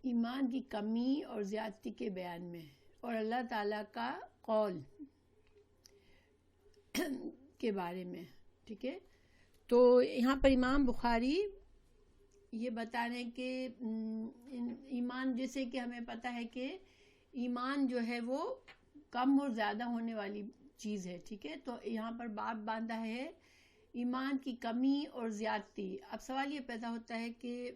ایمان کی کمی اور زیادتی کے بیان میں اور اللہ تعالیٰ کا قول کے بارے میں. ٹھیک ہے، تو یہاں پر امام بخاری یہ بتا رہے ہیں کہ ایمان، جیسے کہ ہمیں پتہ ہے کہ ایمان جو ہے وہ کم اور زیادہ ہونے والی چیز ہے. ٹھیک ہے، تو یہاں پر باب باندھا ہے ایمان کی کمی اور زیادتی. اب سوال یہ پیدا ہوتا ہے کہ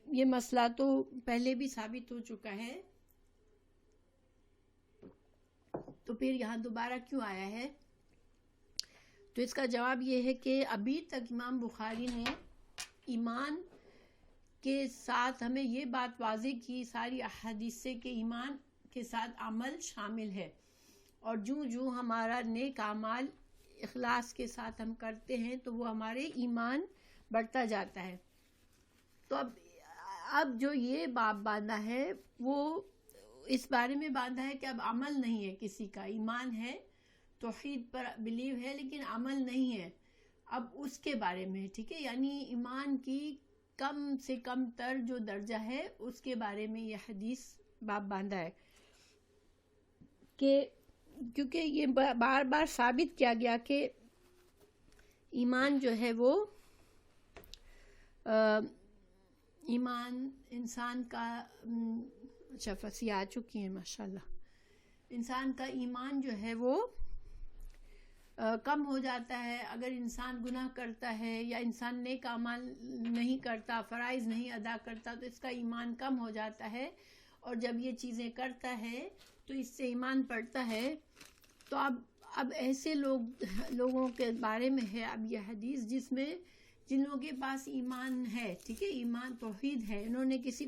یہ مسئلہ تو پہلے بھی ثابت ہو چکا ہے، تو پھر یہاں دوبارہ کیوں آیا ہے؟ تو اس کا جواب یہ ہے کہ ابھی تک امام بخاری نے ایمان کے ساتھ ہمیں یہ بات واضح کی ساری احادیث سے کہ ایمان کے ساتھ عمل شامل ہے، اور جو ہمارا نیک اعمال اخلاص کے ساتھ ہم کرتے ہیں تو وہ ہمارے ایمان بڑھتا جاتا ہے. تو اب جو یہ باب باندھا ہے وہ اس بارے میں باندھا ہے کہ اب عمل نہیں ہے کسی کا، ایمان ہے، توحید پر بلیو ہے، لیکن عمل نہیں ہے. اب اس کے بارے میں، ٹھیک ہے، یعنی ایمان کی کم سے کم تر جو درجہ ہے اس کے بارے میں یہ حدیث باب باندھا ہے کہ کیونکہ یہ بار بار ثابت کیا گیا کہ ایمان جو ہے وہ ایمان انسان کا اچھا فصیح آ چکی ہے ماشاءاللہ، انسان کا ایمان جو ہے وہ کم ہو جاتا ہے اگر انسان گناہ کرتا ہے یا انسان نیک اعمال نہیں کرتا، فرائض نہیں ادا کرتا، تو اس کا ایمان کم ہو جاتا ہے. اور جب یہ چیزیں کرتا ہے تو اس سے ایمان بڑھتا ہے. تو اب ایسے لوگوں کے بارے میں ہے اب یہ حدیث جن لوگوں کے پاس ایمان ہے، ٹھیک ہے، ایمان توحید ہے، انہوں نے کسی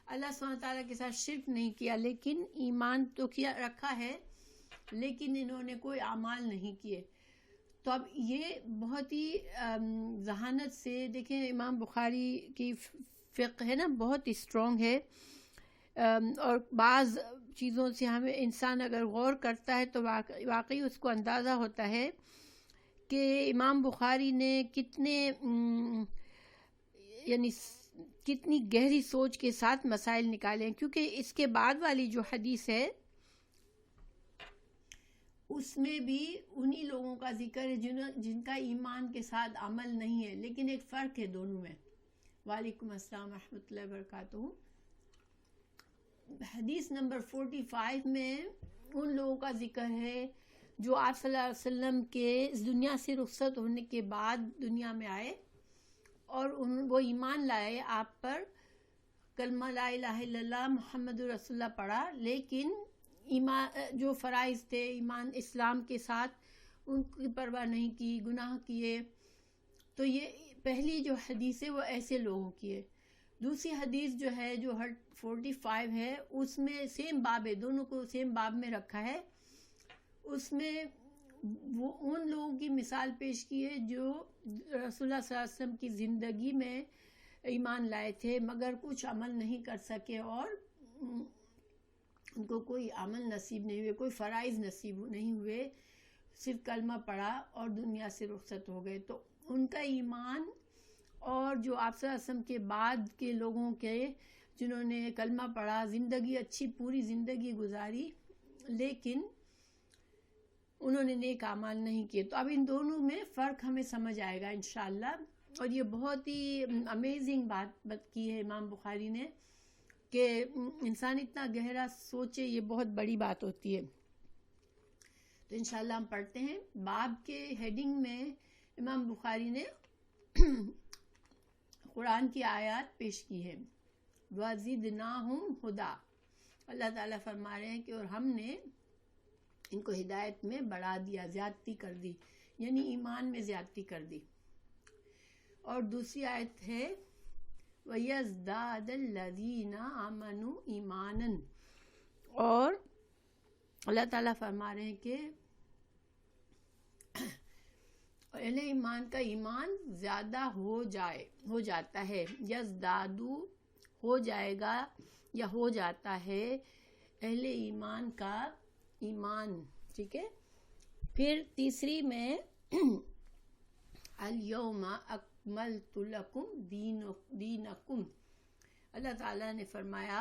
اللہ سبحانہ تعالیٰ کے ساتھ شرک نہیں کیا، لیکن ایمان تو رکھا ہے، لیکن انہوں نے کوئی اعمال نہیں کیے. تو اب یہ بہت ہی ذہانت سے دیکھیں، امام بخاری کی فقہ ہے نا بہت اسٹرانگ ہے، اور بعض چیزوں سے ہمیں انسان اگر غور کرتا ہے تو واقعی اس کو اندازہ ہوتا ہے کہ امام بخاری نے کتنی گہری سوچ کے ساتھ مسائل نکالے ہیں. کیونکہ اس کے بعد والی جو حدیث ہے اس میں بھی انہی لوگوں کا ذکر ہے جن کا ایمان کے ساتھ عمل نہیں ہے، لیکن ایک فرق ہے دونوں میں. وعلیکم السلام ورحمۃ اللہ وبرکاتہ. حدیث نمبر 45 میں ان لوگوں کا ذکر ہے جو آپ صلی اللہ علیہ وسلم کے اس دنیا سے رخصت ہونے کے بعد دنیا میں آئے اور وہ ایمان لائے آپ پر، کلمہ لا الہ الا اللہ محمد رسول اللہ پڑھا، لیکن ایمان جو فرائض تھے ایمان اسلام کے ساتھ ان کی پرواہ نہیں کی، گناہ کیے. تو یہ پہلی جو حدیث ہے وہ ایسے لوگوں کی ہے. دوسری حدیث جو ہے جو 45 ہے اس میں سیم باب ہے، دونوں کو سیم باب میں رکھا ہے. اس میں وہ ان لوگوں کی مثال پیش کی ہے جو رسول اللہ صلی اللہ علیہ وسلم کی زندگی میں ایمان لائے تھے مگر کچھ عمل نہیں کر سکے اور ان کو کوئی عمل نصیب نہیں ہوئے، کوئی فرائض نصیب نہیں ہوئے، صرف کلمہ پڑھا اور دنیا سے رخصت ہو گئے. تو ان کا ایمان اور جو آپ صلی اللہ علیہ وسلم کے بعد کے لوگوں کے جنہوں نے کلمہ پڑھا، زندگی اچھی پوری زندگی گزاری لیکن انہوں نے نیک اعمال نہیں کیے. تو اب ان دونوں میں فرق ہمیں سمجھ آئے گا انشاءاللہ. اور یہ بہت ہی امیزنگ بات کی ہے امام بخاری نے کہ انسان اتنا گہرا سوچے، یہ بہت بڑی بات ہوتی ہے. تو انشاءاللہ ہم پڑھتے ہیں. باب کے ہیڈنگ میں امام بخاری نے قرآن کی آیات پیش کی ہے. وَزِدْنَاهُمْ هُدًى، اللہ تعالیٰ فرما رہے ہیں کہ اور ہم نے ان کو ہدایت میں بڑھا دیا، زیادتی کر دی، یعنی ایمان میں زیادتی کر دی. اور دوسری آیت ہے وَيَزْدَادَ الَّذِينَ آمَنُوا إِيمَانًا، اور اللہ تعالیٰ فرما رہے ہیں کہ اہل ایمان کا ایمان زیادہ ہو جاتا ہے. یزدادو ہو جائے گا یا ہو جاتا ہے اہل ایمان کا ایمان. ٹھیک ہے. پھر تیسری میں الیوم اکملت لکم دینکم، اللہ تعالیٰ نے فرمایا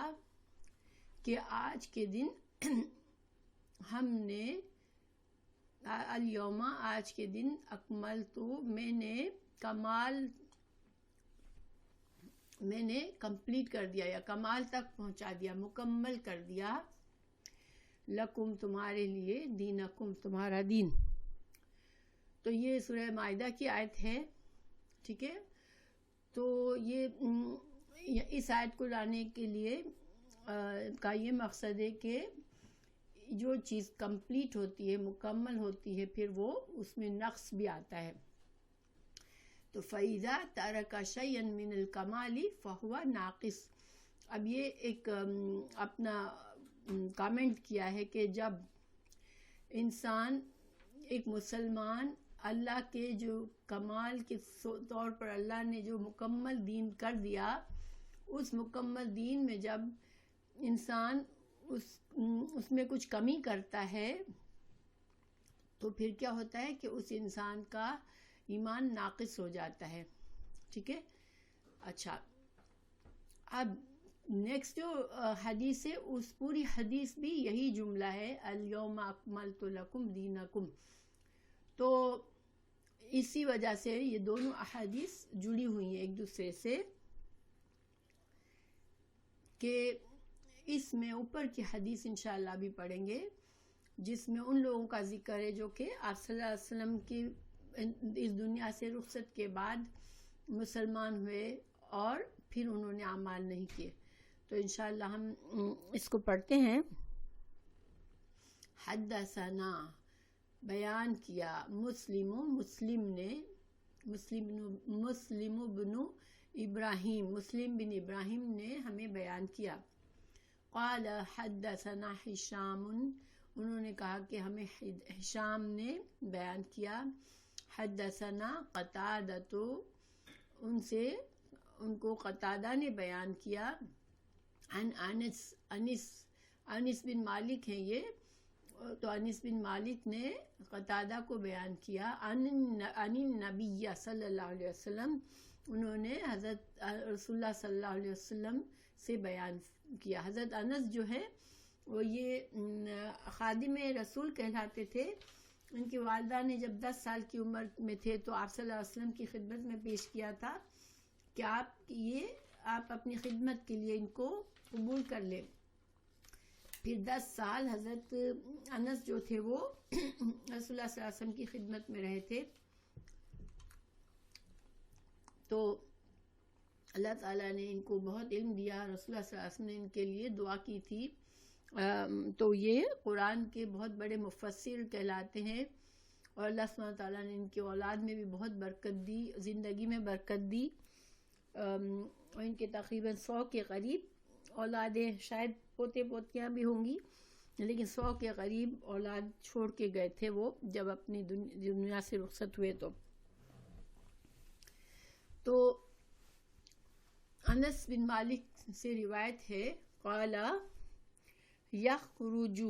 کہ آج کے دن ہم نے الیوم آج کے دن اکملتو میں نے کمپلیٹ کر دیا یا کمال تک پہنچا دیا، مکمل کر دیا، لکم تمہارے لیے، دینکم تمہارا دین۔ تو یہ سورہ مائدہ کی آیت ہے، ٹھیک ہے۔ تو یہ اس آیت کو لانے کے لیے کا یہ مقصد ہے کہ جو چیز کمپلیٹ ہوتی ہے، مکمل ہوتی ہے، پھر وہ اس میں نقص بھی آتا ہے۔ تو فَإِذَا تَرَكَ شَيْئًا مِّنَ الْكَمَالِ فَهُوَ ناقص۔ اب یہ ایک اپنا کامنٹ کیا ہے کہ جب انسان، ایک مسلمان، اللہ کے جو کمال کے طور پر اللہ نے جو مکمل دین کر دیا، اس مکمل دین میں جب انسان اس میں کچھ کمی کرتا ہے تو پھر کیا ہوتا ہے کہ اس انسان کا ایمان ناقص ہو جاتا ہے، ٹھیک ہے۔ اچھا، اب نیکسٹ جو حدیث ہے، اس پوری حدیث بھی یہی جملہ ہے، الیوم اکملت لکم دینکم۔ تو اسی وجہ سے یہ دونوں احادیث جڑی ہوئی ہیں ایک دوسرے سے، کہ اس میں اوپر کی حدیث انشاءاللہ بھی پڑھیں گے جس میں ان لوگوں کا ذکر ہے جو کہ آپ صلی اللہ علیہ وسلم کی اس دنیا سے رخصت کے بعد مسلمان ہوئے اور پھر انہوں نے اعمال نہیں کیے۔ تو انشاءاللہ ہم اس کو پڑھتے ہیں۔ حدثنا، بیان کیا، مسلم بن ابراہیم، مسلم بن ابراہیم نے ہمیں بیان کیا۔ قال حدثنا ہشام، انہوں نے کہا کہ ہمیں ہشام نے بیان کیا۔ حدثنا قتادہ، ان کو قتادہ نے بیان کیا۔ عن انس بن مالک ہیں یہ، تو انس بن مالک نے قتادہ کو بیان کیا۔ عن النبی صلی اللہ علیہ وسلم، انہوں نے حضرت رسول اللہ صلی اللہ علیہ وسلم سے بیان کیا۔ حضرت انس جو ہے وہ یہ خادم رسول کہلاتے تھے۔ ان کی والدہ نے جب 10 سال کی عمر میں تھے تو آپ صلی اللہ علیہ وسلم کی خدمت میں پیش کیا تھا کہ آپ اپنی خدمت کے لیے ان کو قبول کر لیں۔ پھر 10 سال حضرت انس جو تھے وہ رسول اللہ صلی اللہ علیہ وسلم کی خدمت میں رہے تھے۔ تو اللہ تعالیٰ نے ان کو بہت علم دیا، رسول اللہ صلی اللہ علیہ وسلم نے ان کے لیے دعا کی تھی۔ تو یہ قرآن کے بہت بڑے مفسر کہلاتے ہیں، اور اللہ سبحانہ تعالیٰ نے ان کی اولاد میں بھی بہت برکت دی، زندگی میں برکت دی، اور ان کے تقریباً 100 کے قریب اولادیں، شاید پوتے پوتیاں بھی ہوں گی، لیکن 100 کے قریب اولاد چھوڑ کے گئے تھے وہ جب اپنی دنیا سے رخصت ہوئے۔ تو انس بن مالک سے روایت ہے، قال یخرج،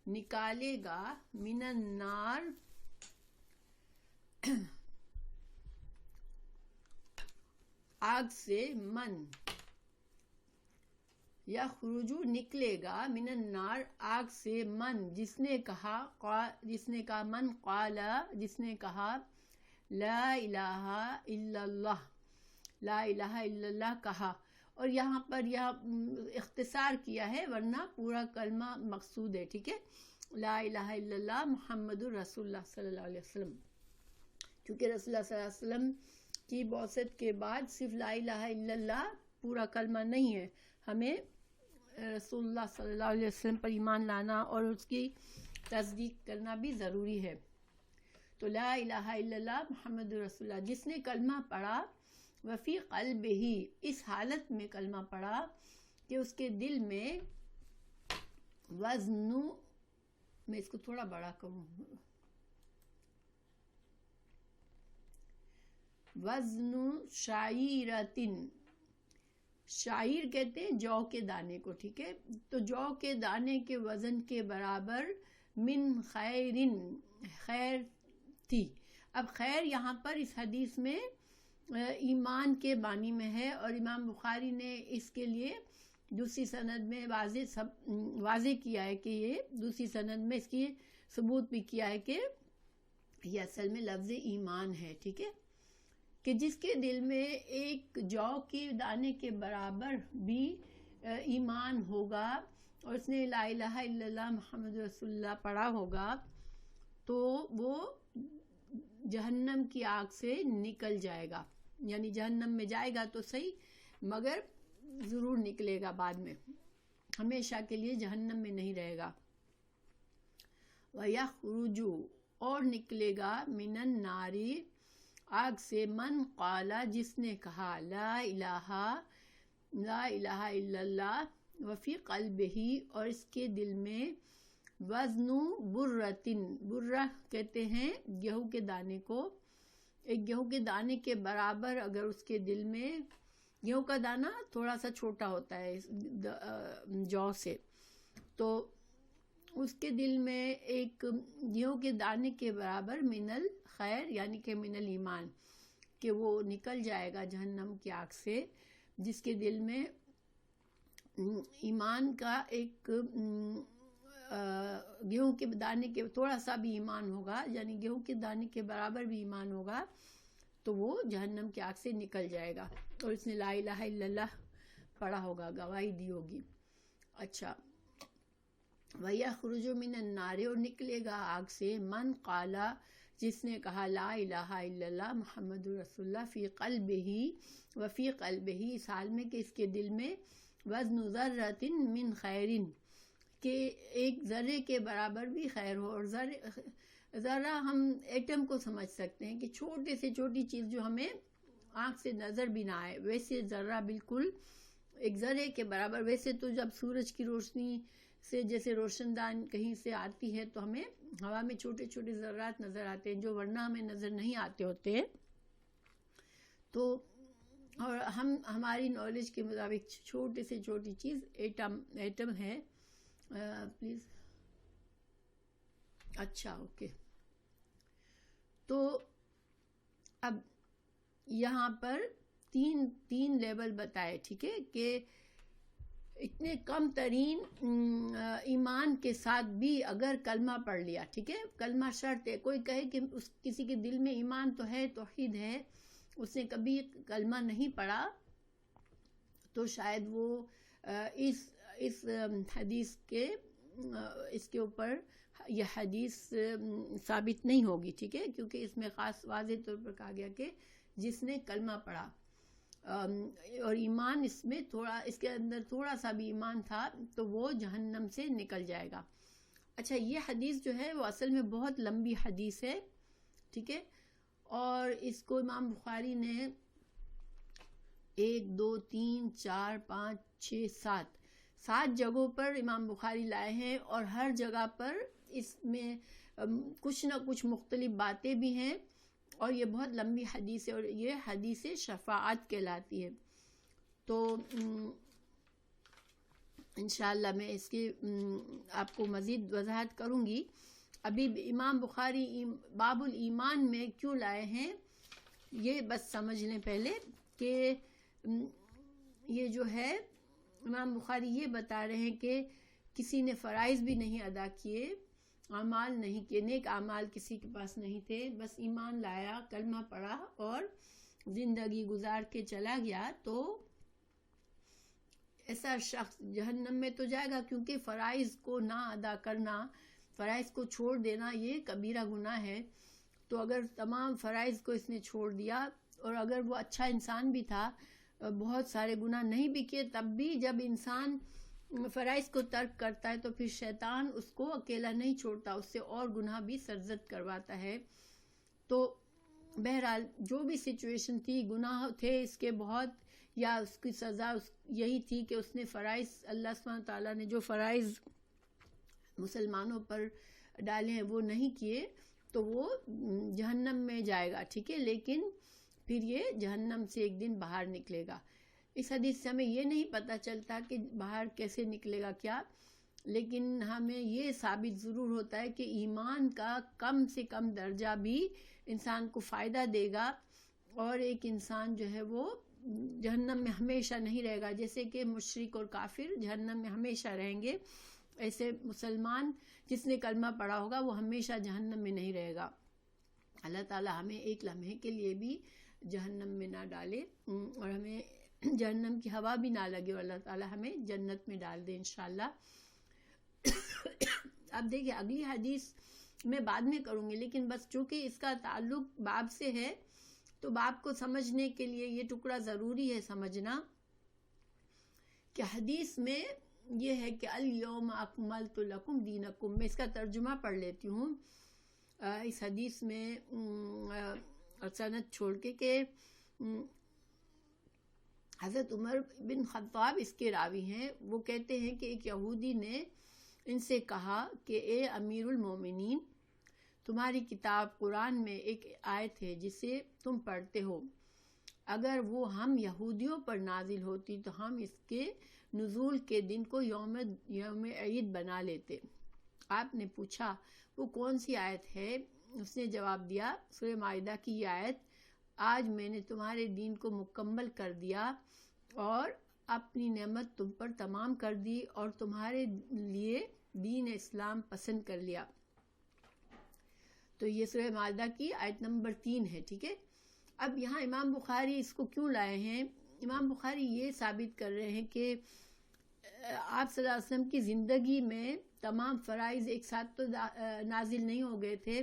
نکالے گا، من النار، آگ سے، من، یخرج نکلے گا، من النار آگ سے، من جس نے کہا من قال، جس نے کہا لا الہ الا اللہ، لا الہ الا اللہ کہا، اور یہاں پر اختصار کیا ہے ورنہ پورا کلمہ مقصود ہے، ٹھیک ہے۔ لا الہ الا اللہ محمد الرسول اللہ صلی اللہ علیہ وسلم، کیونکہ رسول اللہ صلی اللہ علیہ وسلم کی بعثت کے بعد صرف لا الہ الا اللہ پورا کلمہ نہیں ہے، ہمیں رسول اللہ صلی اللہ علیہ وسلم پر ایمان لانا اور اس کی تصدیق کرنا بھی ضروری ہے۔ تو لا الہ الا اللہ محمد رسول اللہ، جس نے کلمہ پڑھا، وفی قلبہ، اس حالت میں کلمہ پڑھا کہ اس کے دل میں وزن، میں اس کو تھوڑا بڑا کروں، وزن شعیرتن، شعیر کہتے ہیں جو کے دانے کو، ٹھیک ہے۔ تو جو کے دانے کے وزن کے برابر، من خیرن، خیر تھی۔ اب خیر یہاں پر اس حدیث میں ایمان کے بانی میں ہے، اور امام بخاری نے اس کے لیے دوسری سند میں واضح کیا ہے کہ یہ دوسری سند میں اس کی ثبوت بھی کیا ہے کہ یہ اصل میں لفظ ایمان ہے، ٹھیک ہے، کہ جس کے دل میں ایک جو کے دانے کے برابر بھی ایمان ہوگا اور اس نے لا الہ الا اللہ محمد رسول اللہ پڑھا ہوگا تو وہ جہنم کی آگ سے نکل جائے گا، یعنی جہنم میں جائے گا تو صحیح، مگر ضرور نکلے گا بعد میں، ہمیشہ کے لیے جہنم میں نہیں رہے گا۔ وَيَخْرُجُ اور نکلے گا مِنَ النَّارِ آگ سے، من قالا جس نے کہا لا الہ الا اللہ، وفی قلبہ اور اس کے دل میں، وزن برتن، برہ کہتے ہیں گیہوں کے دانے کو، ایک گیہوں کے دانے کے برابر اگر اس کے دل میں، گیہوں کا دانہ تھوڑا سا چھوٹا ہوتا ہے جو سے، تو اس کے دل میں ایک گیہوں کے دانے کے برابر من الخیر یعنی کہ من الایمان، کہ وہ نکل جائے گا جہنم کی آگ سے، جس کے دل میں ایمان کا ایک گیہوں کے دانے کے تھوڑا سا بھی ایمان ہوگا، یعنی گیہوں کے دانے کے برابر بھی ایمان ہوگا، تو وہ جہنم کی آگ سے نکل جائے گا، اور اس نے لا الہ الا اللہ پڑھا ہوگا، گواہی دی ہوگی۔ اچھا، وَيَخْرُجُ مِنَ النَّارِ اور نکلے گا آگ سے، من قالا جس نے کہا لا الہ الا اللہ محمد رسول اللہ، فی قلبہ وفی قلبہ اس حال میں کہ اس کے دل میں، وزن ذرۃ من خیرن کہ ایک ذرے کے برابر بھی خیر ہو، اور ذرہ ہم ایٹم کو سمجھ سکتے ہیں کہ چھوٹے سے چھوٹی چیز جو ہمیں آنکھ سے نظر بھی نہ آئے، ویسے ذرہ بالکل ایک ذرے کے برابر۔ ویسے تو جب سورج کی روشنی سے جیسے روشن دان کہیں سے آتی ہے تو ہمیں ہوا میں چھوٹے چھوٹے ذرات نظر آتے ہیں جو ورنہ ہمیں نظر نہیں آتے ہوتے ہیں، تو اور ہماری نالج کے مطابق چھوٹے سے چھوٹی چیز ایٹم ہے۔ پلیز، اچھا، اوکے، تو اب یہاں پر تین لیول بتائے، ٹھیک ہے، کہ اتنے کم ترین ایمان کے ساتھ بھی اگر کلمہ پڑھ لیا، ٹھیک ہے، کلمہ شرط ہے، کوئی کہے کہ کسی کے دل میں ایمان تو ہے، توحید ہے، اس نے کبھی کلمہ نہیں پڑھا، تو شاید وہ اس حدیث کے اس کے اوپر یہ حدیث ثابت نہیں ہوگی، ٹھیک ہے، کیونکہ اس میں خاص واضح طور پر کہا گیا کہ جس نے کلمہ پڑھا، اور ایمان اس میں تھوڑا، اس کے اندر تھوڑا سا بھی ایمان تھا تو وہ جہنم سے نکل جائے گا۔ اچھا، یہ حدیث جو ہے وہ اصل میں بہت لمبی حدیث ہے، ٹھیک ہے، اور اس کو امام بخاری نے 1 2 3 4 5 6 7 جگہوں پر امام بخاری لائے ہیں، اور ہر جگہ پر اس میں کچھ نہ کچھ مختلف باتیں بھی ہیں، اور یہ بہت لمبی حدیث ہے، اور یہ حدیث شفاعت کہلاتی ہے۔ تو انشاءاللہ میں اس کی آپ کو مزید وضاحت کروں گی۔ ابھی امام بخاری باب الایمان میں کیوں لائے ہیں یہ بس سمجھ لیں پہلے، کہ یہ جو ہے امام بخاری یہ بتا رہے ہیں کہ کسی نے فرائض بھی نہیں ادا کیے، اعمال نہیں کیے، نیک اعمال کسی کے پاس نہیں تھے، بس ایمان لایا، کلمہ پڑھا اور زندگی گزار کے چلا گیا، تو ایسا شخص جہنم میں تو جائے گا، کیونکہ فرائض کو نہ ادا کرنا، فرائض کو چھوڑ دینا یہ کبیرہ گناہ ہے۔ تو اگر تمام فرائض کو اس نے چھوڑ دیا، اور اگر وہ اچھا انسان بھی تھا، بہت سارے گناہ نہیں بھی کیے، تب بھی جب انسان فرائض کو ترک کرتا ہے تو پھر شیطان اس کو اکیلا نہیں چھوڑتا، اس سے اور گناہ بھی سرزد کرواتا ہے۔ تو بہرحال جو بھی سچویشن تھی، گناہ تھے اس کے بہت، یا اس کی سزا یہی تھی کہ اس نے فرائض، اللہ سبحانہ تعالیٰ نے جو فرائض مسلمانوں پر ڈالے ہیں وہ نہیں کیے، تو وہ جہنم میں جائے گا، ٹھیک ہے، لیکن پھر یہ جہنم سے ایک دن باہر نکلے گا۔ اس حدیث سے ہمیں یہ نہیں پتہ چلتا کہ باہر کیسے نکلے گا کیا، لیکن ہمیں یہ ثابت ضرور ہوتا ہے کہ ایمان کا کم سے کم درجہ بھی انسان کو فائدہ دے گا، اور ایک انسان جو ہے وہ جہنم میں ہمیشہ نہیں رہے گا. جیسے کہ مشرک اور کافر جہنم میں ہمیشہ رہیں گے، ایسے مسلمان جس نے کلمہ پڑھا ہوگا وہ ہمیشہ جہنم میں نہیں رہے گا. اللہ تعالیٰ ہمیں ایک لمحے کے لیے بھی جہنم میں نہ ڈالے اور ہمیں جہنم کی ہوا بھی نہ لگے، اور اللہ تعالیٰ ہمیں جنت میں ڈال دے انشاءاللہ. اب دیکھیں اگلی حدیث میں بعد میں کروں گی، لیکن بس چونکہ اس کا تعلق باب سے ہے تو باب کو سمجھنے کے لیے یہ ٹکڑا ضروری ہے سمجھنا کہ حدیث میں یہ ہے کہ الیوم اکملت لکم دینکم. میں اس کا ترجمہ پڑھ لیتی ہوں اس حدیث میں سند چھوڑ کے کہ حضرت عمر بن خطاب اس کے راوی ہیں. وہ کہتے ہیں کہ ایک یہودی نے ان سے کہا کہ اے امیر المومنین، تمہاری کتاب قرآن میں ایک آیت ہے جسے تم پڑھتے ہو، اگر وہ ہم یہودیوں پر نازل ہوتی تو ہم اس کے نزول کے دن کو یوم عید بنا لیتے. آپ نے پوچھا وہ کون سی آیت ہے؟ اس نے جواب دیا سورہ مائدہ کی یہ آیت، آج میں نے تمہارے دین کو مکمل کر دیا اور اپنی نعمت تم پر تمام کر دی اور تمہارے لیے دین اسلام پسند کر لیا. تو یہ سورہ مائدہ کی آیت نمبر 3 ہے. ٹھیک ہے، اب یہاں امام بخاری اس کو کیوں لائے ہیں؟ امام بخاری یہ ثابت کر رہے ہیں کہ آپ صلی اللہ علیہ وسلم کی زندگی میں تمام فرائض ایک ساتھ تو نازل نہیں ہو گئے تھے.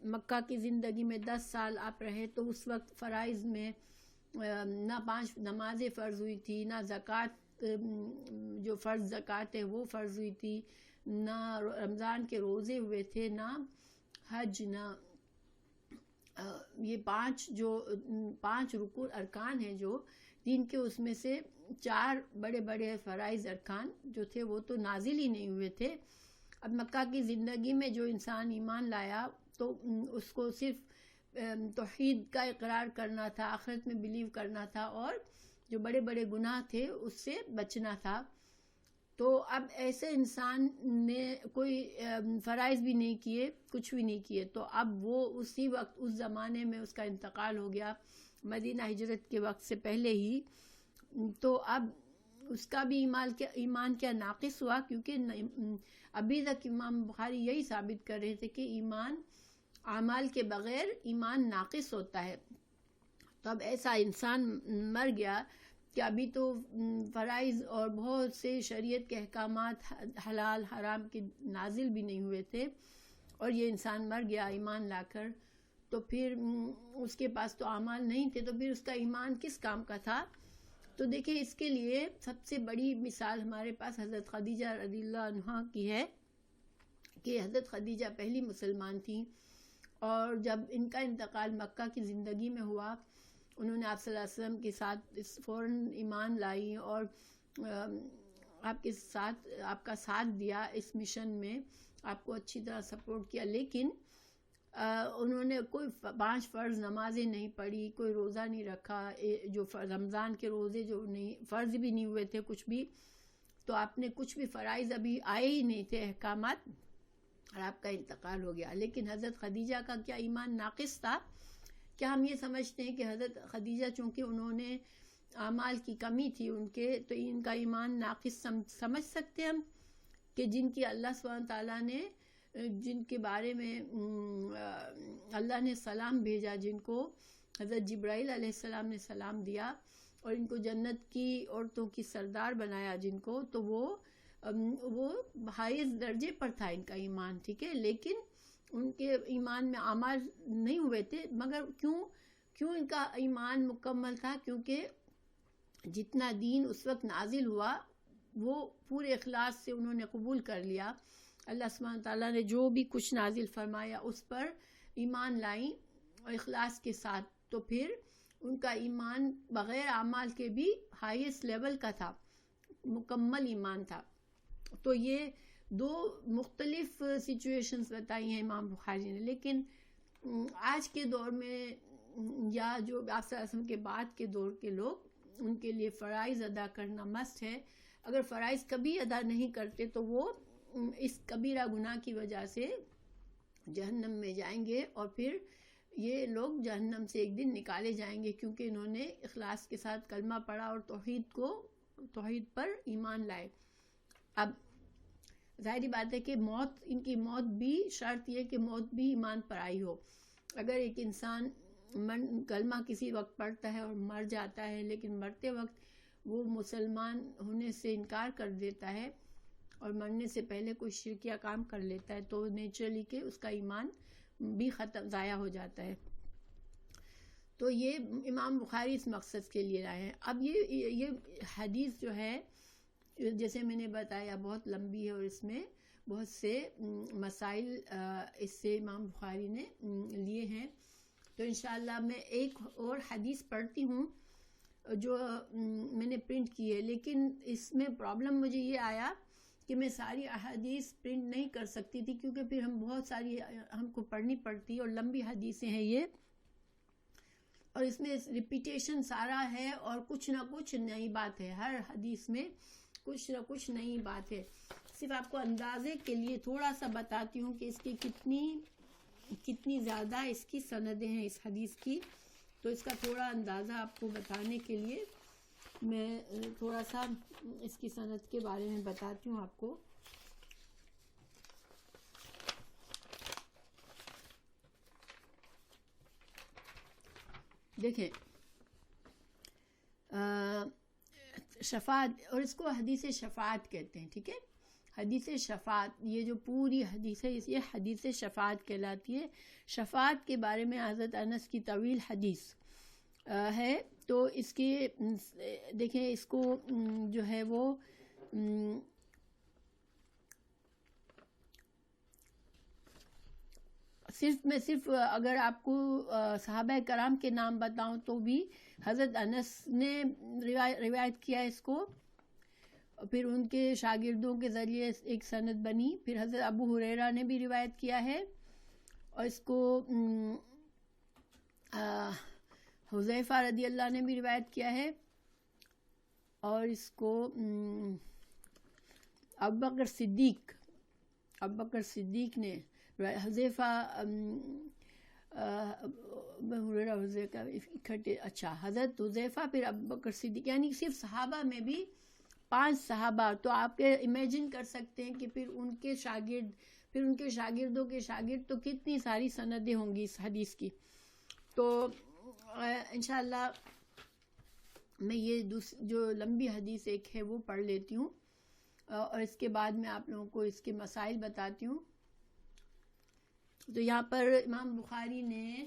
مکہ کی زندگی میں 10 سال آپ رہے تو اس وقت فرائض میں نہ 5 نمازیں فرض ہوئی تھی، نہ زکوٰۃ جو فرض زکوٰۃ ہے وہ فرض ہوئی تھی، نہ رمضان کے روزے ہوئے تھے، نہ حج، نہ یہ 5 رکن ارکان ہیں جو دین کے، اس میں سے 4 بڑے بڑے فرائض ارکان جو تھے وہ تو نازل ہی نہیں ہوئے تھے. اب مکہ کی زندگی میں جو انسان ایمان لایا تو اس کو صرف توحید کا اقرار کرنا تھا، آخرت میں بلیو کرنا تھا، اور جو بڑے بڑے گناہ تھے اس سے بچنا تھا. تو اب ایسے انسان نے کوئی فرائض بھی نہیں کیے، کچھ بھی نہیں کیے، تو اب وہ اسی وقت اس زمانے میں اس کا انتقال ہو گیا مدینہ ہجرت کے وقت سے پہلے ہی. تو اب اس کا بھی ایمان کیا ناقص ہوا، کیونکہ ابھی تک امام بخاری یہی ثابت کر رہے تھے کہ ایمان اعمال کے بغیر ایمان ناقص ہوتا ہے. تو اب ایسا انسان مر گیا کہ ابھی تو فرائض اور بہت سے شریعت کے احکامات حلال حرام کے نازل بھی نہیں ہوئے تھے، اور یہ انسان مر گیا ایمان لا کر، تو پھر اس کے پاس تو اعمال نہیں تھے، تو پھر اس کا ایمان کس کام کا تھا؟ تو دیکھیں اس کے لیے سب سے بڑی مثال ہمارے پاس حضرت خدیجہ رضی اللہ عنہا کی ہے کہ حضرت خدیجہ پہلی مسلمان تھیں، اور جب ان کا انتقال مکہ کی زندگی میں ہوا انہوں نے آپ صلی اللہ علیہ وسلم کے ساتھ فوراً ایمان لائی اور آپ کا ساتھ دیا اس مشن میں، آپ کو اچھی طرح سپورٹ کیا. لیکن انہوں نے کوئی 5 فرض نمازیں نہیں پڑھی، کوئی روزہ نہیں رکھا، جو رمضان کے روزے جو نہیں فرض بھی نہیں ہوئے تھے کچھ بھی، تو آپ نے کچھ بھی فرائض ابھی آئے ہی نہیں تھے احکامات، اور آپ کا انتقال ہو گیا. لیکن حضرت خدیجہ کا کیا ایمان ناقص تھا؟ کیا ہم یہ سمجھتے ہیں کہ حضرت خدیجہ چونکہ انہوں نے اعمال کی کمی تھی ان کے، تو ان کا ایمان ناقص سمجھ سکتے ہم؟ کہ جن کی اللہ سبحانہ تعالیٰ نے، جن کے بارے میں اللہ نے سلام بھیجا، جن کو حضرت جبرائیل علیہ السلام نے سلام دیا اور ان کو جنت کی عورتوں کی سردار بنایا جن کو، تو وہ ہائیسٹ درجے پر تھا ان کا ایمان. ٹھیک ہے، لیکن ان کے ایمان میں اعمال نہیں ہوئے تھے. مگر کیوں ان کا ایمان مکمل تھا؟ کیونکہ جتنا دین اس وقت نازل ہوا وہ پورے اخلاص سے انہوں نے قبول کر لیا. اللہ سبحانہ تعالیٰ نے جو بھی کچھ نازل فرمایا اس پر ایمان لائیں اور اخلاص کے ساتھ، تو پھر ان کا ایمان بغیر اعمال کے بھی ہائیسٹ لیول کا تھا، مکمل ایمان تھا. تو یہ 2 مختلف سچویشنز بتائی ہیں امام بخاری نے. لیکن آج کے دور میں یا جو آپ صلی اللہ علیہ وسلم کے بعد کے دور کے لوگ، ان کے لیے فرائض ادا کرنا مست ہے. اگر فرائض کبھی ادا نہیں کرتے تو وہ اس کبیرہ گناہ کی وجہ سے جہنم میں جائیں گے، اور پھر یہ لوگ جہنم سے ایک دن نکالے جائیں گے، کیونکہ انہوں نے اخلاص کے ساتھ کلمہ پڑھا اور توحید پر ایمان لائے۔ اب ظاہری بات ہے کہ ان کی موت بھی شرط یہ کہ موت بھی ایمان پر آئی ہو۔ اگر ایک انسان کلمہ کسی وقت پڑھتا ہے اور مر جاتا ہے، لیکن مرتے وقت وہ مسلمان ہونے سے انکار کر دیتا ہے اور مرنے سے پہلے کوئی شرکیہ کام کر لیتا ہے، تو نیچرلی کہ اس کا ایمان بھی ضائع ہو جاتا ہے۔ تو یہ امام بخاری اس مقصد کے لیے لائے ہیں۔ اب یہ حدیث جو ہے، جیسے میں نے بتایا، بہت لمبی ہے اور اس میں بہت سے مسائل اس سے امام بخاری نے لیے ہیں۔ تو انشاءاللہ میں ایک اور حدیث پڑھتی ہوں جو میں نے پرنٹ کی ہے، لیکن اس میں پرابلم مجھے یہ آیا کہ میں ساری احادیث پرنٹ نہیں کر سکتی تھی، کیونکہ پھر ہم کو پڑھنی پڑتی اور لمبی حدیثیں ہیں یہ، اور اس میں ریپیٹیشن سارا ہے اور کچھ نہ کچھ نئی بات ہے، ہر حدیث میں کچھ نہ کچھ نئی بات ہے۔ صرف آپ کو اندازے کے لیے تھوڑا سا بتاتی ہوں کہ اس کی کتنی زیادہ اس کی سندیں ہیں اس حدیث کی، تو اس کا تھوڑا اندازہ آپ کو بتانے کے لیے میں تھوڑا سا اس کی سند کے بارے میں بتاتی ہوں آپ کو۔ دیکھیں، شفاعت، اور اس کو حدیث شفاعت کہتے ہیں، ٹھیک ہے؟ حدیث شفاعت، یہ جو پوری حدیث ہے یہ حدیث شفاعت کہلاتی ہے۔ شفاعت کے بارے میں حضرت انس کی طویل حدیث ہے، تو اس کی دیکھیں، اس کو جو ہے وہ صرف اگر آپ کو صحابہ کرام کے نام بتاؤں تو بھی حضرت انس نے روایت کیا اس کو، پھر ان کے شاگردوں کے ذریعے ایک سند بنی، پھر حضرت ابو ہریرہ نے بھی روایت کیا ہے، اور اس کو حذیفہ رضی اللہ نے بھی روایت کیا ہے، اور اس کو ابوبکر صدیق نے، حذیفہ اکٹھے، اچھا، حضرت حذیفہ پھر ابوبکر صدیق، یعنی صرف صحابہ میں بھی 5 صحابہ۔ تو آپ کے امیجن کر سکتے ہیں کہ پھر ان کے شاگرد، پھر ان کے شاگردوں کے شاگرد، تو کتنی ساری سندیں ہوں گی اس حدیث کی۔ تو انشاءاللہ میں یہ جو لمبی حدیث ایک ہے وہ پڑھ لیتی ہوں، اور اس کے بعد میں آپ لوگوں کو اس کے مسائل بتاتی ہوں۔ تو یہاں پر امام بخاری نے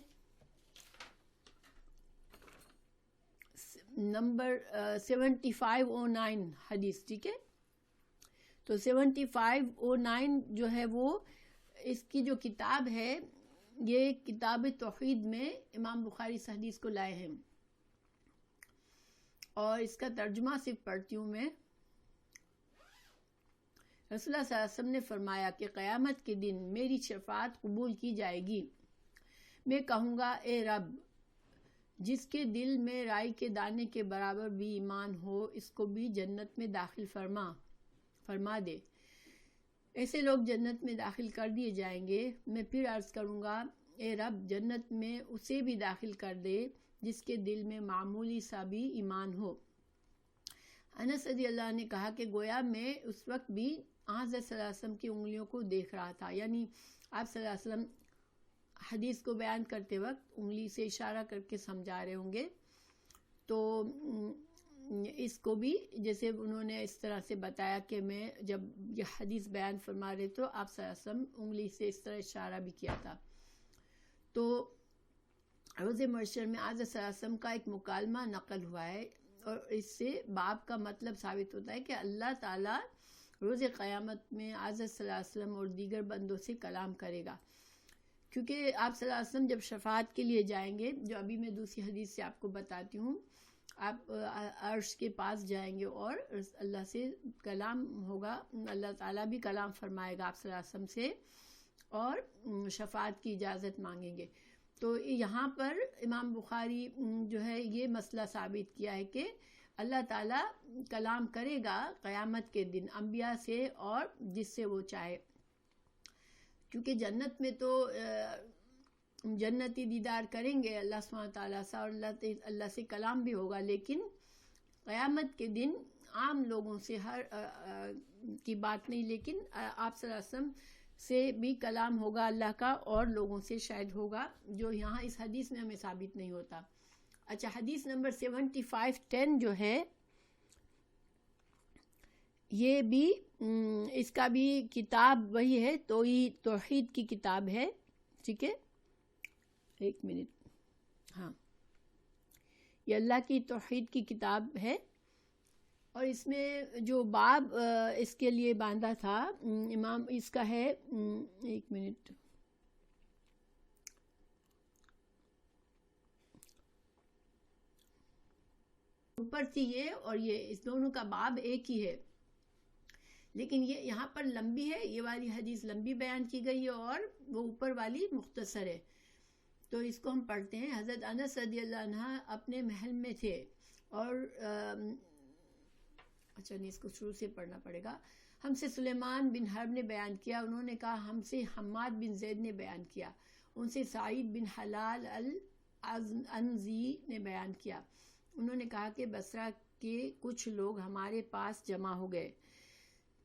نمبر 7509 حدیث، ٹھیک ہے؟ تو 7509 جو ہے وہ اس کی جو کتاب ہے، یہ کتاب توحید میں امام بخاری اس حدیث کو لائے ہیں، اور اس کا ترجمہ صرف پڑھتی ہوں میں۔ رسول اللہ صلی اللہ علیہ وسلم نے فرمایا کہ قیامت کے دن میری شفاعت قبول کی جائے گی، میں کہوں گا اے رب، جس کے دل میں رائی کے دانے کے برابر بھی ایمان ہو، اس کو بھی جنت میں داخل فرما دے۔ ایسے لوگ جنت میں داخل کر دیے جائیں گے، میں پھر عرض کروں گا اے رب، جنت میں اسے بھی داخل کر دے جس کے دل میں معمولی سا بھی ایمان ہو۔ انس رضی اللہ نے کہا کہ گویا میں اس وقت بھی حضرت صلی اللہ علیہ وسلم کی انگلیوں کو دیکھ رہا تھا، یعنی آپ صلی اللہ علیہ وسلم حدیث کو بیان کرتے وقت انگلی سے اشارہ کر کے سمجھا رہے ہوں گے، تو اس کو بھی جیسے انہوں نے اس طرح سے بتایا کہ میں جب یہ حدیث بیان فرما رہے تو آپ صلی اللہ علیہ وسلم انگلی سے اس طرح اشارہ بھی کیا تھا۔ تو روز محشر میں حضرت صلی اللہ علیہ وسلم کا ایک مکالمہ نقل ہوا ہے، اور اس سے باب کا مطلب ثابت ہوتا ہے کہ اللہ تعالیٰ روز قیامت میں حضرت صلی اللہ علیہ وسلم اور دیگر بندوں سے کلام کرے گا، کیونکہ آپ صلی اللہ علیہ وسلم جب شفاعت کے لیے جائیں گے، جو ابھی میں دوسری حدیث سے آپ کو بتاتی ہوں، آپ عرش کے پاس جائیں گے اور اللہ سے کلام ہوگا، اللہ تعالیٰ بھی کلام فرمائے گا آپ صلی اللہ علیہ وسلم سے، اور شفاعت کی اجازت مانگیں گے۔ تو یہاں پر امام بخاری جو ہے یہ مسئلہ ثابت کیا ہے کہ اللہ تعالیٰ کلام کرے گا قیامت کے دن انبیاء سے اور جس سے وہ چاہے، کیونکہ جنت میں تو جنتی دیدار کریں گے اللہ سبحانہ تعالیٰ سے، اور اللہ سے کلام بھی ہوگا، لیکن قیامت کے دن عام لوگوں سے کی بات نہیں، لیکن آپ صلی اللہ علیہ وسلم سے بھی کلام ہوگا اللہ کا، اور لوگوں سے شاید ہوگا، جو یہاں اس حدیث میں ہمیں ثابت نہیں ہوتا۔ اچھا، حدیث نمبر 7510 جو ہے یہ بھی اس کا بھی کتاب وہی ہے، توحید کی کتاب ہے، ٹھیک ہے، ایک منٹ، ہاں، یہ اللہ کی توحید کی کتاب ہے، اور اس میں جو باب اس کے لیے باندھا تھا امام اس کا ہے، ایک منٹ، اوپر تھی یہ اور یہ، اس دونوں کا باب ایک ہی ہے، لیکن یہ یہاں پر لمبی ہے، یہ والی حدیث لمبی بیان کی گئی ہے اور وہ اوپر والی مختصر ہے، تو اس کو ہم پڑھتے ہیں۔ حضرت انس رضی اللہ عنہ اپنے محل میں تھے، اور اچھا نہیں، اس کو شروع سے پڑھنا پڑے گا۔ ہم سے سلیمان بن حرب نے بیان کیا، انہوں نے کہا ہم سے حماد بن زید نے بیان کیا، ان سے سعید بن حلال العنزی نے بیان کیا، انہوں نے کہا کہ بصرہ کے کچھ لوگ ہمارے پاس جمع ہو گئے،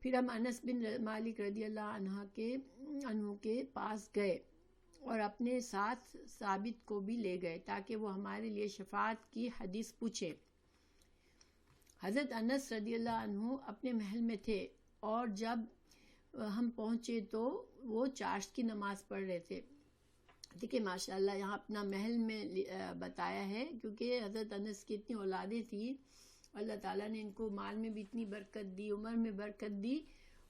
پھر ہم انس بن مالک رضی اللہ عنہ کے پاس گئے اور اپنے ساتھ ثابت کو بھی لے گئے تاکہ وہ ہمارے لیے شفاعت کی حدیث پوچھے۔ حضرت انس رضی اللہ عنہ اپنے محل میں تھے، اور جب ہم پہنچے تو وہ چاشت کی نماز پڑھ رہے تھے۔ دیکھیں ماشاءاللہ یہاں اپنا محل میں بتایا ہے، کیونکہ حضرت انس کی اتنی اولادیں تھیں، اللہ تعالیٰ نے ان کو مال میں بھی اتنی برکت دی، عمر میں برکت دی،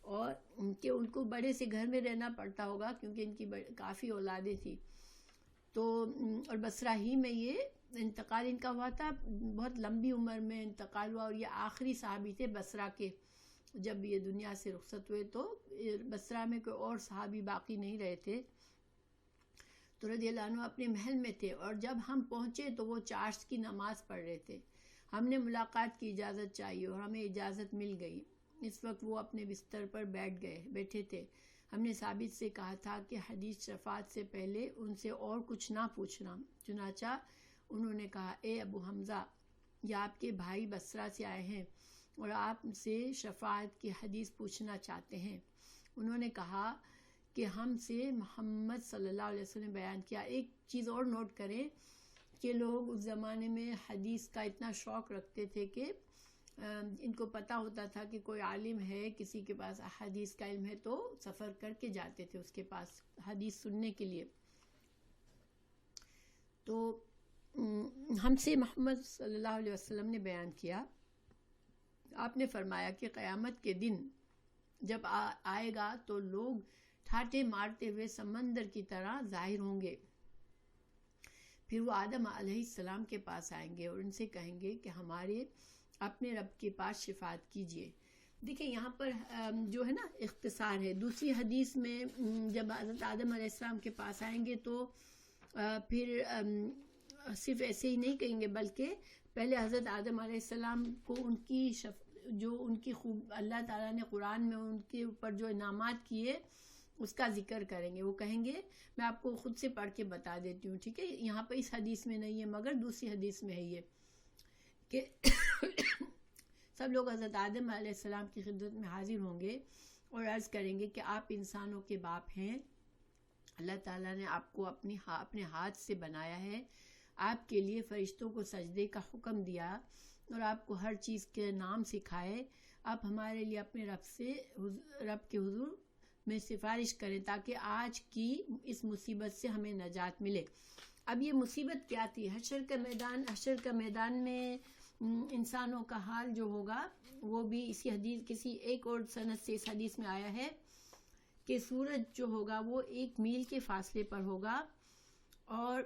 اور کہ ان کو بڑے سے گھر میں رہنا پڑتا ہوگا کیونکہ ان کی کافی اولادیں تھیں، تو اور بصرہ ہی میں یہ انتقال ان کا ہوا تھا، بہت لمبی عمر میں انتقال ہوا، اور یہ آخری صحابی تھے بصرہ کے، جب یہ دنیا سے رخصت ہوئے تو بصرہ میں کوئی اور صحابی باقی نہیں رہے تھے، تو رضی اللہ عنہ اپنے محل میں تھے، اور جب ہم پہنچے تو وہ چاشت کی نماز پڑھ رہے تھے، ہم نے ملاقات کی اجازت چاہیے اور ہمیں اجازت مل گئی، اس وقت وہ اپنے بستر پر بیٹھے تھے، ہم نے ثابت سے کہا تھا کہ حدیث شفاعت سے پہلے ان سے اور کچھ نہ پوچھنا، چنانچہ انہوں نے کہا اے ابو حمزہ، یہ آپ کے بھائی بصرہ سے آئے ہیں اور آپ سے شفاعت کی حدیث پوچھنا چاہتے ہیں، انہوں نے کہا کہ ہم سے محمد صلی اللہ علیہ وسلم نے بیان کیا۔ ایک چیز اور نوٹ کریں کہ لوگ اس زمانے میں حدیث کا اتنا شوق رکھتے تھے کہ ان کو پتہ ہوتا تھا کہ کوئی عالم ہے، کسی کے پاس حدیث کا علم ہے تو سفر کر کے جاتے تھے اس کے پاس حدیث سننے کے لیے۔ تو ہم سے محمد صلی اللہ علیہ وسلم نے بیان کیا، آپ نے فرمایا کہ قیامت کے دن جب آئے گا تو لوگ ٹھاٹے مارتے ہوئے سمندر کی طرح ظاہر ہوں گے، پھر وہ آدم علیہ السلام کے پاس آئیں گے اور ان سے کہیں گے کہ ہمارے اپنے رب کے پاس شفاعت کیجیے۔ دیکھیں یہاں پر جو ہے نا اختصار ہے، دوسری حدیث میں جب حضرت آدم علیہ السلام کے پاس آئیں گے تو پھر صرف ایسے ہی نہیں کہیں گے، بلکہ پہلے حضرت آدم علیہ السلام کو ان کی خوب اللہ تعالیٰ نے قرآن میں ان کے اوپر جو انعامات کیے اس کا ذکر کریں گے، وہ کہیں گے، میں آپ کو خود سے پڑھ کے بتا دیتی ہوں، ٹھیک ہے، یہاں پہ اس حدیث میں نہیں ہے مگر دوسری حدیث میں ہے یہ کہ سب لوگ حضرت آدم علیہ السلام کی خدمت میں حاضر ہوں گے اور عرض کریں گے کہ آپ انسانوں کے باپ ہیں، اللہ تعالیٰ نے آپ کو اپنے ہاتھ سے بنایا ہے، آپ کے لیے فرشتوں کو سجدے کا حکم دیا اور آپ کو ہر چیز کے نام سکھائے، آپ ہمارے لیے اپنے رب کے حضور میں سفارش کریں تاکہ آج کی اس مصیبت سے ہمیں نجات ملے۔ اب یہ مصیبت کیا تھی؟ حشر کا میدان میں انسانوں کا حال جو ہوگا وہ بھی اسی حدیث کسی ایک اور سند سے اس حدیث میں آیا ہے کہ سورج جو ہوگا وہ 1 میل کے فاصلے پر ہوگا، اور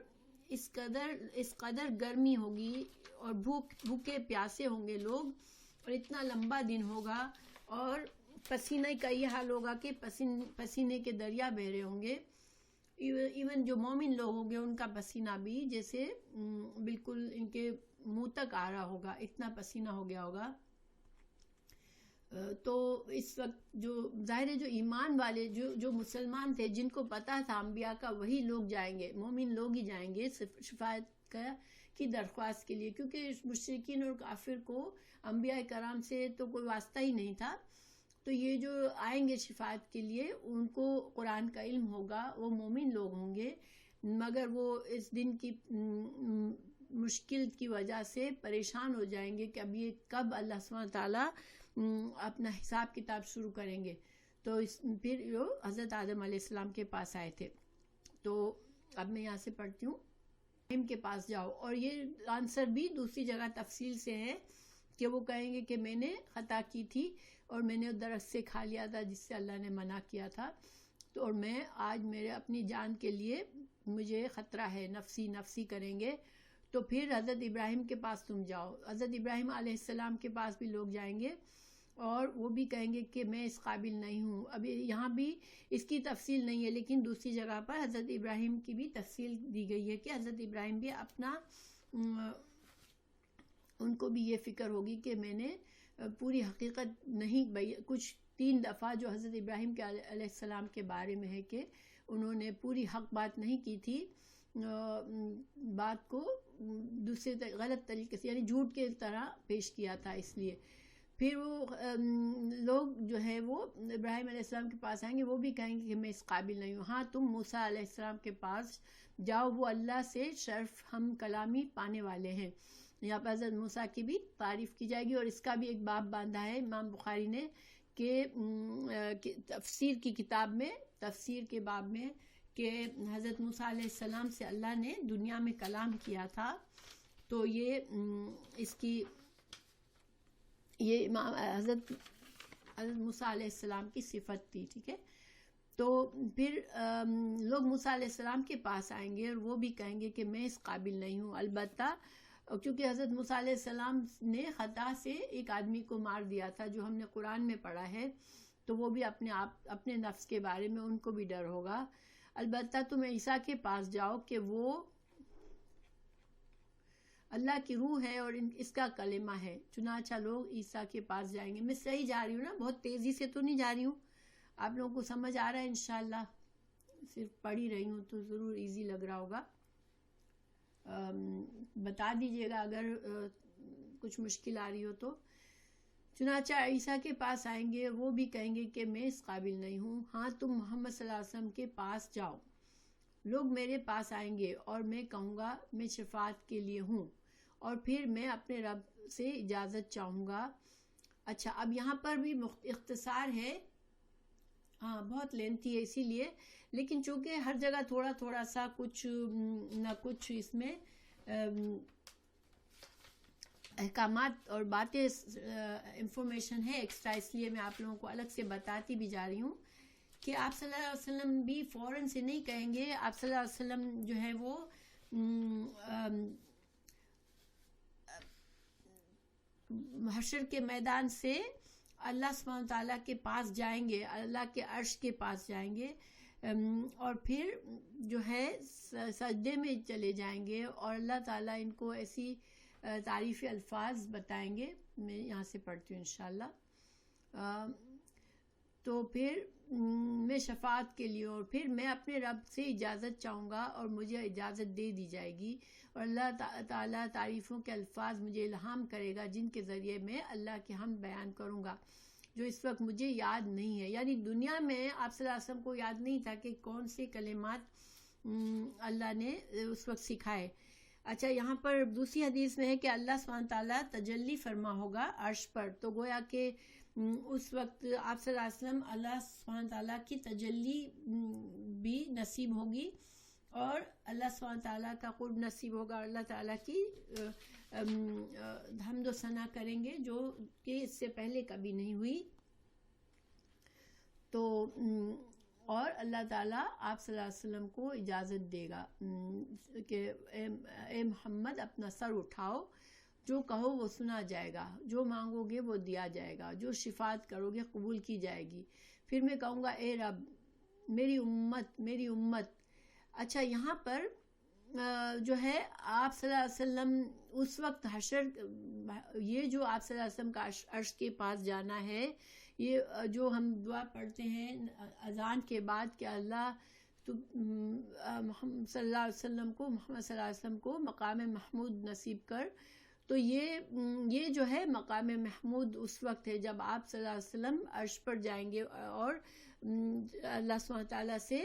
اس قدر گرمی ہوگی اور بھوکے پیاسے ہوں گے لوگ، اور اتنا لمبا دن ہوگا، اور پسینے کا یہ حال ہوگا کہ پسینے کے دریا بہ رہے ہوں گے، ایون جو مومن لوگ ہوں گے ان کا پسینہ بھی جیسے بالکل ان کے منہ تک آ رہا ہوگا، اتنا پسینہ ہو گیا ہوگا۔ تو اس وقت جو ظاہر ہے جو ایمان والے جو مسلمان تھے جن کو پتہ تھا انبیاء کا وہی لوگ جائیں گے، مومن لوگ ہی جائیں گے شفاعت کی درخواست کے لیے، کیونکہ مشرکین اور کافر کو انبیاء کرام سے تو کوئی واسطہ ہی نہیں تھا. تو یہ جو آئیں گے شفاعت کے لیے ان کو قرآن کا علم ہوگا، وہ مومن لوگ ہوں گے، مگر وہ اس دن کی مشکل کی وجہ سے پریشان ہو جائیں گے کہ اب یہ کب اللہ سبحانہ تعالیٰ اپنا حساب کتاب شروع کریں گے. تو پھر وہ حضرت آدم علیہ السلام کے پاس آئے تھے. تو اب میں یہاں سے پڑھتی ہوں، ابراہیم کے پاس جاؤ. اور یہ آنسر بھی دوسری جگہ تفصیل سے ہے کہ وہ کہیں گے کہ میں نے خطا کی تھی اور میں نے درخت سے کھا لیا تھا جس سے اللہ نے منع کیا تھا، تو اور میں آج میرے اپنی جان کے لیے مجھے خطرہ ہے، نفسی نفسی کریں گے. تو پھر حضرت ابراہیم کے پاس تم جاؤ. حضرت ابراہیم علیہ السلام کے پاس بھی لوگ جائیں گے اور وہ بھی کہیں گے کہ میں اس قابل نہیں ہوں. ابھی یہاں بھی اس کی تفصیل نہیں ہے، لیکن دوسری جگہ پر حضرت ابراہیم کی بھی تفصیل دی گئی ہے کہ حضرت ابراہیم بھی اپنا ان کو بھی یہ فکر ہوگی کہ میں نے پوری حقیقت نہیں کچھ 3 دفعہ جو حضرت ابراہیم کے علیہ السلام کے بارے میں ہے کہ انہوں نے پوری حق بات نہیں کی تھی، بات کو دوسرے غلط طریقے سے یعنی جھوٹ کے طرح پیش کیا تھا. اس لیے پھر وہ لوگ جو ہے وہ ابراہیم علیہ السلام کے پاس آئیں گے، وہ بھی کہیں گے کہ میں اس قابل نہیں ہوں. ہاں تم موسیٰ علیہ السلام کے پاس جاؤ، وہ اللہ سے شرف ہم کلامی پانے والے ہیں. یہاں پر حضرت موسیٰ کی بھی تعریف کی جائے گی اور اس کا بھی ایک باب باندھا ہے امام بخاری نے کہ تفسیر کی کتاب میں، تفسیر کے باب میں، کہ حضرت موسیٰ علیہ السلام سے اللہ نے دنیا میں کلام کیا تھا. تو یہ اس کی یہ حضرت موسیٰ علیہ السلام کی صفت تھی. ٹھیک ہے، تو پھر لوگ موسیٰ علیہ السلام کے پاس آئیں گے اور وہ بھی کہیں گے کہ میں اس قابل نہیں ہوں. البتہ کیونکہ حضرت موسیٰ علیہ السلام نے خطا سے ایک آدمی کو مار دیا تھا جو ہم نے قرآن میں پڑھا ہے، تو وہ بھی اپنے نفس کے بارے میں ان کو بھی ڈر ہوگا. البتہ تم عیسیٰ کے پاس جاؤ کہ وہ اللہ کی روح ہے اور اس کا کلمہ ہے. چنانچہ لوگ عیسیٰ کے پاس جائیں گے. میں صحیح جا رہی ہوں نا، بہت تیزی سے تو نہیں جا رہی ہوں، آپ لوگوں کو سمجھ آ رہا ہے انشاءاللہ؟ صرف پڑھ ہی رہی ہوں تو ضرور ایزی لگ رہا ہوگا. بتا دیجیے گا اگر کچھ مشکل آ رہی ہو تو. چنانچہ عیسیٰ کے پاس آئیں گے، وہ بھی کہیں گے کہ میں اس قابل نہیں ہوں. ہاں تم محمد صلی اللہ علیہ وسلم کے پاس جاؤ. لوگ میرے پاس آئیں گے اور میں کہوں گا میں شفاعت کے لیے ہوں، اور پھر میں اپنے رب سے اجازت چاہوں گا. اچھا، اب یہاں پر بھی اختصار ہے، ہاں بہت لینتھی ہے اسی لیے، لیکن چونکہ ہر جگہ تھوڑا تھوڑا سا کچھ نہ کچھ اس میں احکامات اور باتیں انفارمیشن ہے ایکسٹرا، اس لیے میں آپ لوگوں کو الگ سے بتاتی بھی جا رہی ہوں کہ آپ صلی اللہ علیہ وسلم بھی فوراً سے نہیں کہیں گے. آپ صلی اللہ علیہ وسلم جو ہے وہ حشر کے میدان سے اللہ سبحانہ تعالیٰ کے پاس جائیں گے، اللہ کے عرش کے پاس جائیں گے، اور پھر جو ہے سجدے میں چلے جائیں گے اور اللہ تعالیٰ ان کو ایسی تعریفی الفاظ بتائیں گے. میں یہاں سے پڑھتی ہوں انشاءاللہ. تو پھر میں شفاعت کے لیے اور پھر میں اپنے رب سے اجازت چاہوں گا اور مجھے اجازت دے دی جائے گی، اور اللہ تعالیٰ تعریفوں کے الفاظ مجھے الہام کرے گا جن کے ذریعے میں اللہ کے حمد بیان کروں گا جو اس وقت مجھے یاد نہیں ہے. یعنی دنیا میں آپ صلی اللہ علیہ وسلم کو یاد نہیں تھا کہ کون سے کلمات اللہ نے اس وقت سکھائے. اچھا، یہاں پر دوسری حدیث میں ہے کہ اللہ سبحانہ تعالیٰ تجلی فرما ہوگا عرش پر، تو گویا کہ اس وقت آپ صلی اللہ علیہ وسلم اللہ سبحانہ تعالیٰ کی تجلی بھی نصیب ہوگی اور اللہ سبحانہ تعالیٰ کا قرب نصیب ہوگا، اور اللہ تعالیٰ کی حمد و ثنا کریں گے جو کہ اس سے پہلے کبھی نہیں ہوئی. تو اور اللہ تعالیٰ آپ صلی اللہ علیہ وسلم کو اجازت دے گا کہ اے محمد اپنا سر اٹھاؤ، جو کہو وہ سنا جائے گا، جو مانگو گے وہ دیا جائے گا، جو شفاعت کرو گے قبول کی جائے گی. پھر میں کہوں گا اے رب میری امت میری امت. اچھا، یہاں پر جو ہے آپ صلی اللہ علیہ وسلم اس وقت حشر، یہ جو آپ صلی اللہ علیہ وسلم کا عرش کے پاس جانا ہے، یہ جو ہم دعا پڑھتے ہیں اذان کے بعد کہ اللہ تو محمد صلی اللہ علیہ وسلم کو، محمد صلی اللہ علیہ وسلم کو مقام محمود نصیب کر، تو یہ جو ہے مقام محمود اس وقت ہے جب آپ صلی اللہ علیہ وسلم عرش پر جائیں گے اور اللہ سبحانہ تعالیٰ سے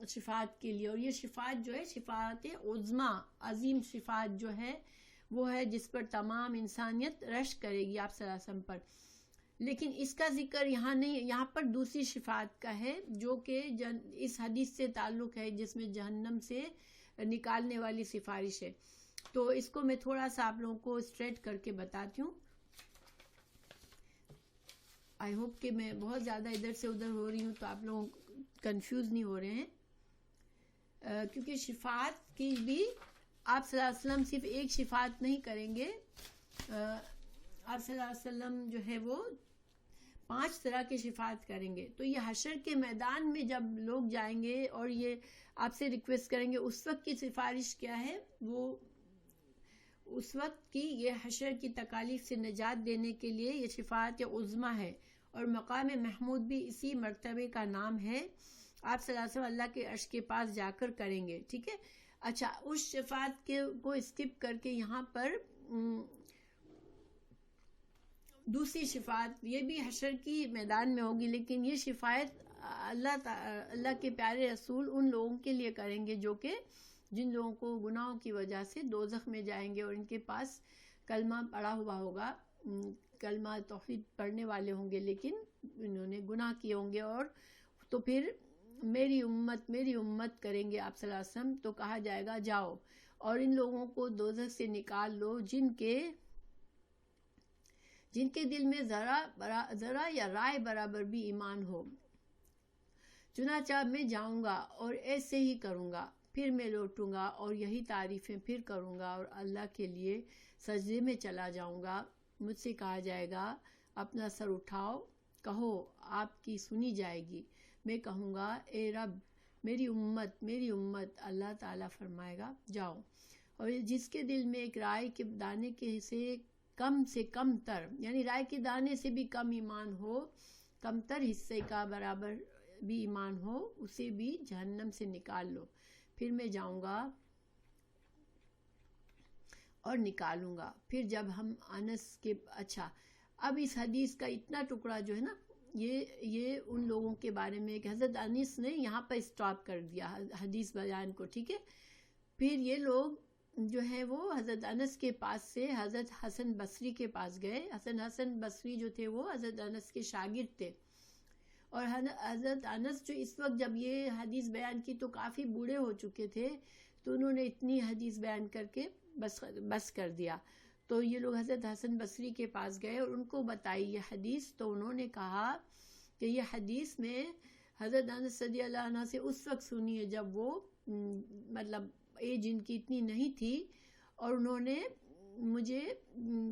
شفاعت کے لیے. اور یہ شفاعت جو ہے شفاعت عظمیٰ، عظیم شفاعت جو ہے وہ ہے جس پر تمام انسانیت رش کرے گی آپ صلی اللہ علیہ وسلم پر. لیکن اس کا ذکر یہاں نہیں، یہاں پر دوسری شفاعت کا ہے جو کہ اس حدیث سے تعلق ہے جس میں جہنم سے نکالنے والی سفارش ہے. تو اس کو میں تھوڑا سا آپ لوگوں کو اسٹریٹ کر کے بتاتی ہوں. آئی ہوپ کہ میں بہت زیادہ ادھر سے ادھر ہو رہی ہوں تو آپ لوگ کنفیوز نہیں ہو رہے ہیں، کیونکہ شفاعت کی بھی آپ صلی اللہ علیہ وسلم صرف ایک شفاعت نہیں کریں گے. آپ صلی اللہ علیہ وسلم جو ہے وہ 5 طرح کی شفاعت کریں گے. تو یہ حشر کے میدان میں جب لوگ جائیں گے اور یہ آپ سے ریکویسٹ کریں گے، اس وقت کی سفارش کیا ہے؟ وہ اس وقت کی یہ حشر کی تکالیف سے نجات دینے کے لیے یہ شفاعت عظمیٰ ہے، اور مقام محمود بھی اسی مرتبے کا نام ہے. آپ صلی اللہ علیہ وسلم اللہ کے عرش کے پاس جا کر کریں گے. ٹھیک ہے. اچھا، اس شفاعت کو اسکپ کر کے یہاں پر دوسری شفاعت، یہ بھی حشر کی میدان میں ہوگی، لیکن یہ شفاعت اللہ کے پیارے رسول ان لوگوں کے لیے کریں گے جو کہ جن لوگوں کو گناہوں کی وجہ سے دوزخ میں جائیں گے اور ان کے پاس کلمہ پڑھا ہوا ہوگا، کلمہ توحید پڑھنے والے ہوں گے، لیکن انہوں نے گناہ کیے ہوں گے. اور تو پھر میری امت کریں گے آپ صلی اللہ علیہ وسلم. تو کہا جائے گا جاؤ اور ان لوگوں کو دوزخ سے نکال لو جن کے دل میں ذرا یا رائے برابر بھی ایمان ہو. چنانچہ میں جاؤں گا اور ایسے ہی کروں گا، پھر میں لوٹوں گا اور یہی تعریفیں پھر کروں گا اور اللہ کے لیے سجدے میں چلا جاؤں گا. مجھ سے کہا جائے گا اپنا سر اٹھاؤ، کہو آپ کی سنی جائے گی. میں کہوں گا اے رب میری امت. اللہ تعالیٰ فرمائے گا جاؤ. اور جس کے دل میں ایک رائے کے دانے کے سے کم تر، یعنی رائے کے دانے سے بھی کم ایمان ہو، کم تر حصے کا برابر بھی ایمان ہو، اسے بھی جہنم سے نکال لو. پھر میں جاؤں گا اور نکالوں گا. پھر جب ہم انس کے اچھا، اب اس حدیث کا اتنا ٹکڑا جو ہے نا، یہ ان لوگوں کے بارے میں کہ حضرت انس نے یہاں پر اسٹاپ کر دیا حدیث بیان کو. ٹھیک ہے. پھر یہ لوگ جو ہے وہ حضرت انس کے پاس سے حضرت حسن بصری کے پاس گئے. حسن بصری جو تھے وہ حضرت انس کے شاگرد تھے، اور حضرت انس جو اس وقت جب یہ حدیث بیان کی تو کافی بوڑھے ہو چکے تھے، تو انہوں نے اتنی حدیث بیان کر کے بس کر دیا. تو یہ لوگ حضرت حسن بصری کے پاس گئے اور ان کو بتائی یہ حدیث. تو انہوں نے کہا کہ یہ حدیث میں حضرت انس رضی اللہ عنہ سے اس وقت سنی ہے جب وہ مطلب ایج ان کی اتنی نہیں تھی، اور انہوں نے مجھے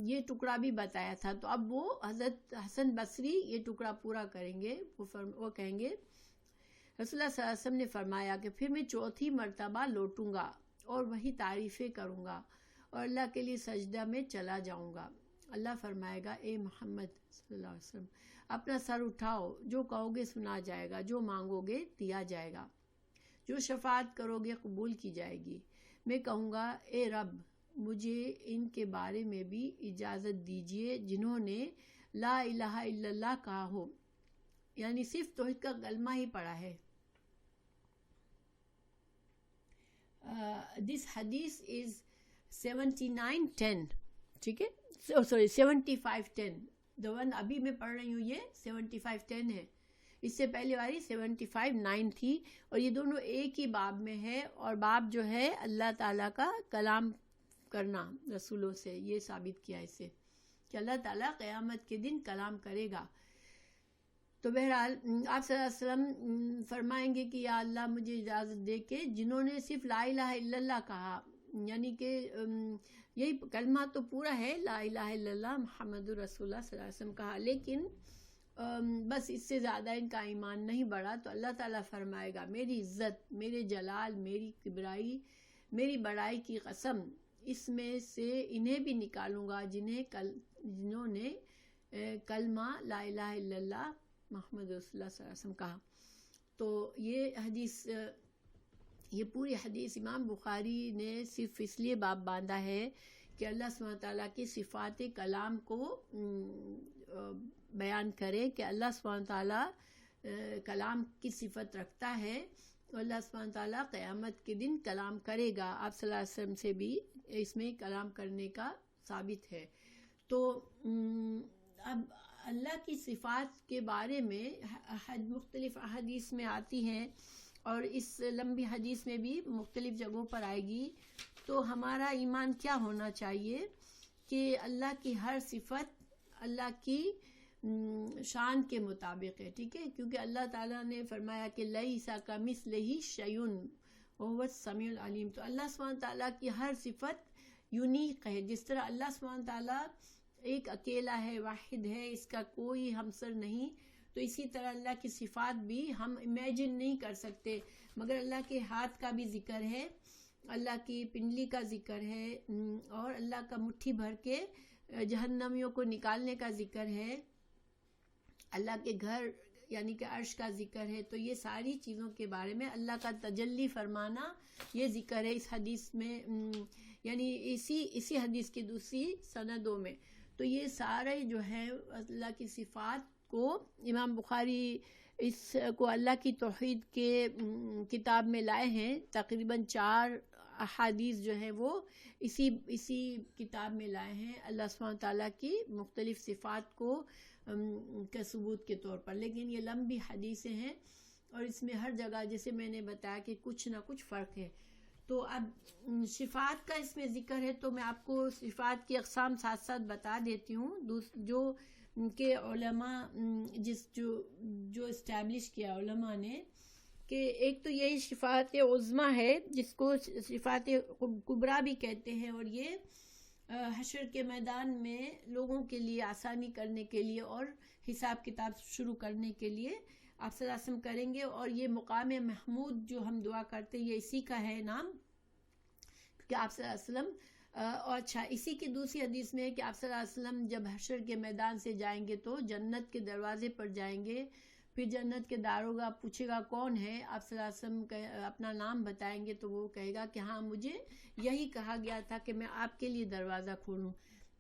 یہ ٹکڑا بھی بتایا تھا. تو اب وہ حضرت حسن بصری یہ ٹکڑا پورا کریں گے. وہ کہیں گے رسول اللہ صلی اللہ علیہ وسلم نے فرمایا کہ پھر میں چوتھی مرتبہ لوٹوں گا اور وہی تعریفیں کروں گا اور اللہ کے لیے سجدہ میں چلا جاؤں گا. اللہ فرمائے گا اے محمد صلی اللہ علیہ وسلم اپنا سر اٹھاؤ، جو کہو گے سنا جائے گا، جو مانگو گے دیا جائے گا، جو شفاعت کرو گے قبول کی جائے گی. میں کہوں گا اے رب مجھے ان کے بارے میں بھی اجازت دیجیے جنہوں نے لا الہ الا اللہ کہا ہو، یعنی صرف توحید کا کلمہ ہی پڑھا ہے. This hadith is 79:10. ٹھیک ہے. سوری 75:10. the one ابھی میں پڑھ رہی ہوں یہ 75:10 ہے. اس سے پہلے والی 75:9 تھی. اور یہ دونوں ایک ہی باب میں ہے، اور باب جو ہے اللہ تعالیٰ کا کلام کرنا رسولوں سے، یہ ثابت کیا اس سے کہ اللہ تعالیٰ قیامت کے دن کلام کرے گا. تو بہرحال آپ صلی اللہ علیہ وسلم فرمائیں گے کہ یا اللہ مجھے اجازت دے کہ جنہوں نے صرف لا الہ الا اللہ کہا، یعنی کہ یہی کلمہ تو پورا ہے لا الہ الا اللہ محمد رسول اللہ صلی اللہ علیہ وسلم کہا، لیکن بس اس سے زیادہ ان کا ایمان نہیں بڑھا. تو اللہ تعالیٰ فرمائے گا میری عزت، میرے جلال، میری کبرائی، میری بڑائی کی قسم اس میں سے انہیں بھی نکالوں گا جنہوں نے کلمہ لا الہ الا اللہ محمد رسول اللہ صلی اللہ علیہ وسلم کہا. تو یہ حدیث، یہ پوری حدیث امام بخاری نے صرف اس لیے باب باندھا ہے کہ اللہ سبحانہ تعالیٰ کی صفات کلام کو بیان کرے کہ اللہ سبحانہ تعالیٰ کلام کی صفت رکھتا ہے، اور اللہ سبحانہ تعالیٰ قیامت کے دن کلام کرے گا. آپ صلی اللہ علیہ وسلم سے بھی اس میں کلام کرنے کا ثابت ہے. تو اب اللہ کی صفات کے بارے میں مختلف احادیث میں آتی ہیں، اور اس لمبی حدیث میں بھی مختلف جگہوں پر آئے گی. تو ہمارا ایمان کیا ہونا چاہیے کہ اللہ کی ہر صفت اللہ کی شان کے مطابق ہے، ٹھیک ہے، کیونکہ اللہ تعالیٰ نے فرمایا کہ لیس کمثلہ شیء وہو السمیع العلیم. تو اللہ سبحانہ تعالیٰ کی ہر صفت یونیک ہے. جس طرح اللہ سبحانہ تعالیٰ ایک اکیلا ہے، واحد ہے، اس کا کوئی ہمسر نہیں، تو اسی طرح اللہ کی صفات بھی ہم امیجن نہیں کر سکتے. مگر اللہ کے ہاتھ کا بھی ذکر ہے، اللہ کی پنڈلی کا ذکر ہے، اور اللہ کا مٹھی بھر کے جہنمیوں کو نکالنے کا ذکر ہے، اللہ کے گھر یعنی کہ عرش کا ذکر ہے. تو یہ ساری چیزوں کے بارے میں اللہ کا تجلی فرمانا یہ ذکر ہے اس حدیث میں، یعنی اسی حدیث کی دوسری سندوں میں. تو یہ سارے جو ہے اللہ کی صفات کو امام بخاری اس کو اللہ کی توحید کے کتاب میں لائے ہیں. تقریباً 4 احادیث جو ہیں وہ اسی کتاب میں لائے ہیں اللہ سبحانہ تعالیٰ کی مختلف صفات کو کا ثبوت کے طور پر. لیکن یہ لمبی حدیثیں ہیں، اور اس میں ہر جگہ جیسے میں نے بتایا کہ کچھ نہ کچھ فرق ہے. تو اب صفات کا اس میں ذکر ہے، تو میں آپ کو صفات کی اقسام ساتھ ساتھ بتا دیتی ہوں جو کہ علماء جو اسٹیبلش کیا علماء نے، کہ ایک تو یہی صفات عظمیٰ ہے جس کو صفات کبریٰ بھی کہتے ہیں، اور یہ حشر کے میدان میں لوگوں کے لیے آسانی کرنے کے لیے اور حساب کتاب شروع کرنے کے لیے آپ صلی اللہ علیہ وسلم کریں گے. اور یہ مقام محمود جو ہم دعا کرتے ہیں یہ اسی کا ہے نام، کیونکہ آپ صلی اللہ علیہ وسلم اور اچھا اسی کی دوسری حدیث میں ہے کہ آپ صلی اللہ علیہ وسلم جب حشر کے میدان سے جائیں گے تو جنت کے دروازے پر جائیں گے، پھر جنت کے داروغہ پوچھے گا کون ہے، آپ صلی اللہ علیہ وسلم اپنا نام بتائیں گے تو وہ کہے گا کہ ہاں مجھے یہی کہا گیا تھا کہ میں آپ کے لیے دروازہ کھولوں.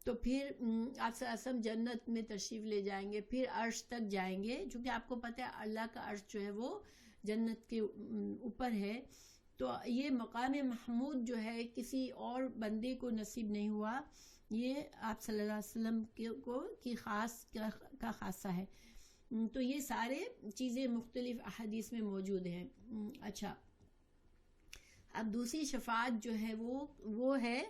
تو پھر آپ صلی اللہ علیہ وسلم جنت میں تشریف لے جائیں گے، پھر عرش تک جائیں گے، چونکہ آپ کو پتہ ہے اللہ کا عرش جو ہے وہ جنت کے اوپر ہے. تو یہ مقام محمود جو ہے کسی اور بندے کو نصیب نہیں ہوا، یہ آپ صلی اللہ علیہ وسلم کی خاصہ ہے. تو یہ سارے چیزیں مختلف احادیث میں موجود ہیں. اچھا، اب دوسری شفاعت جو ہے وہ ہے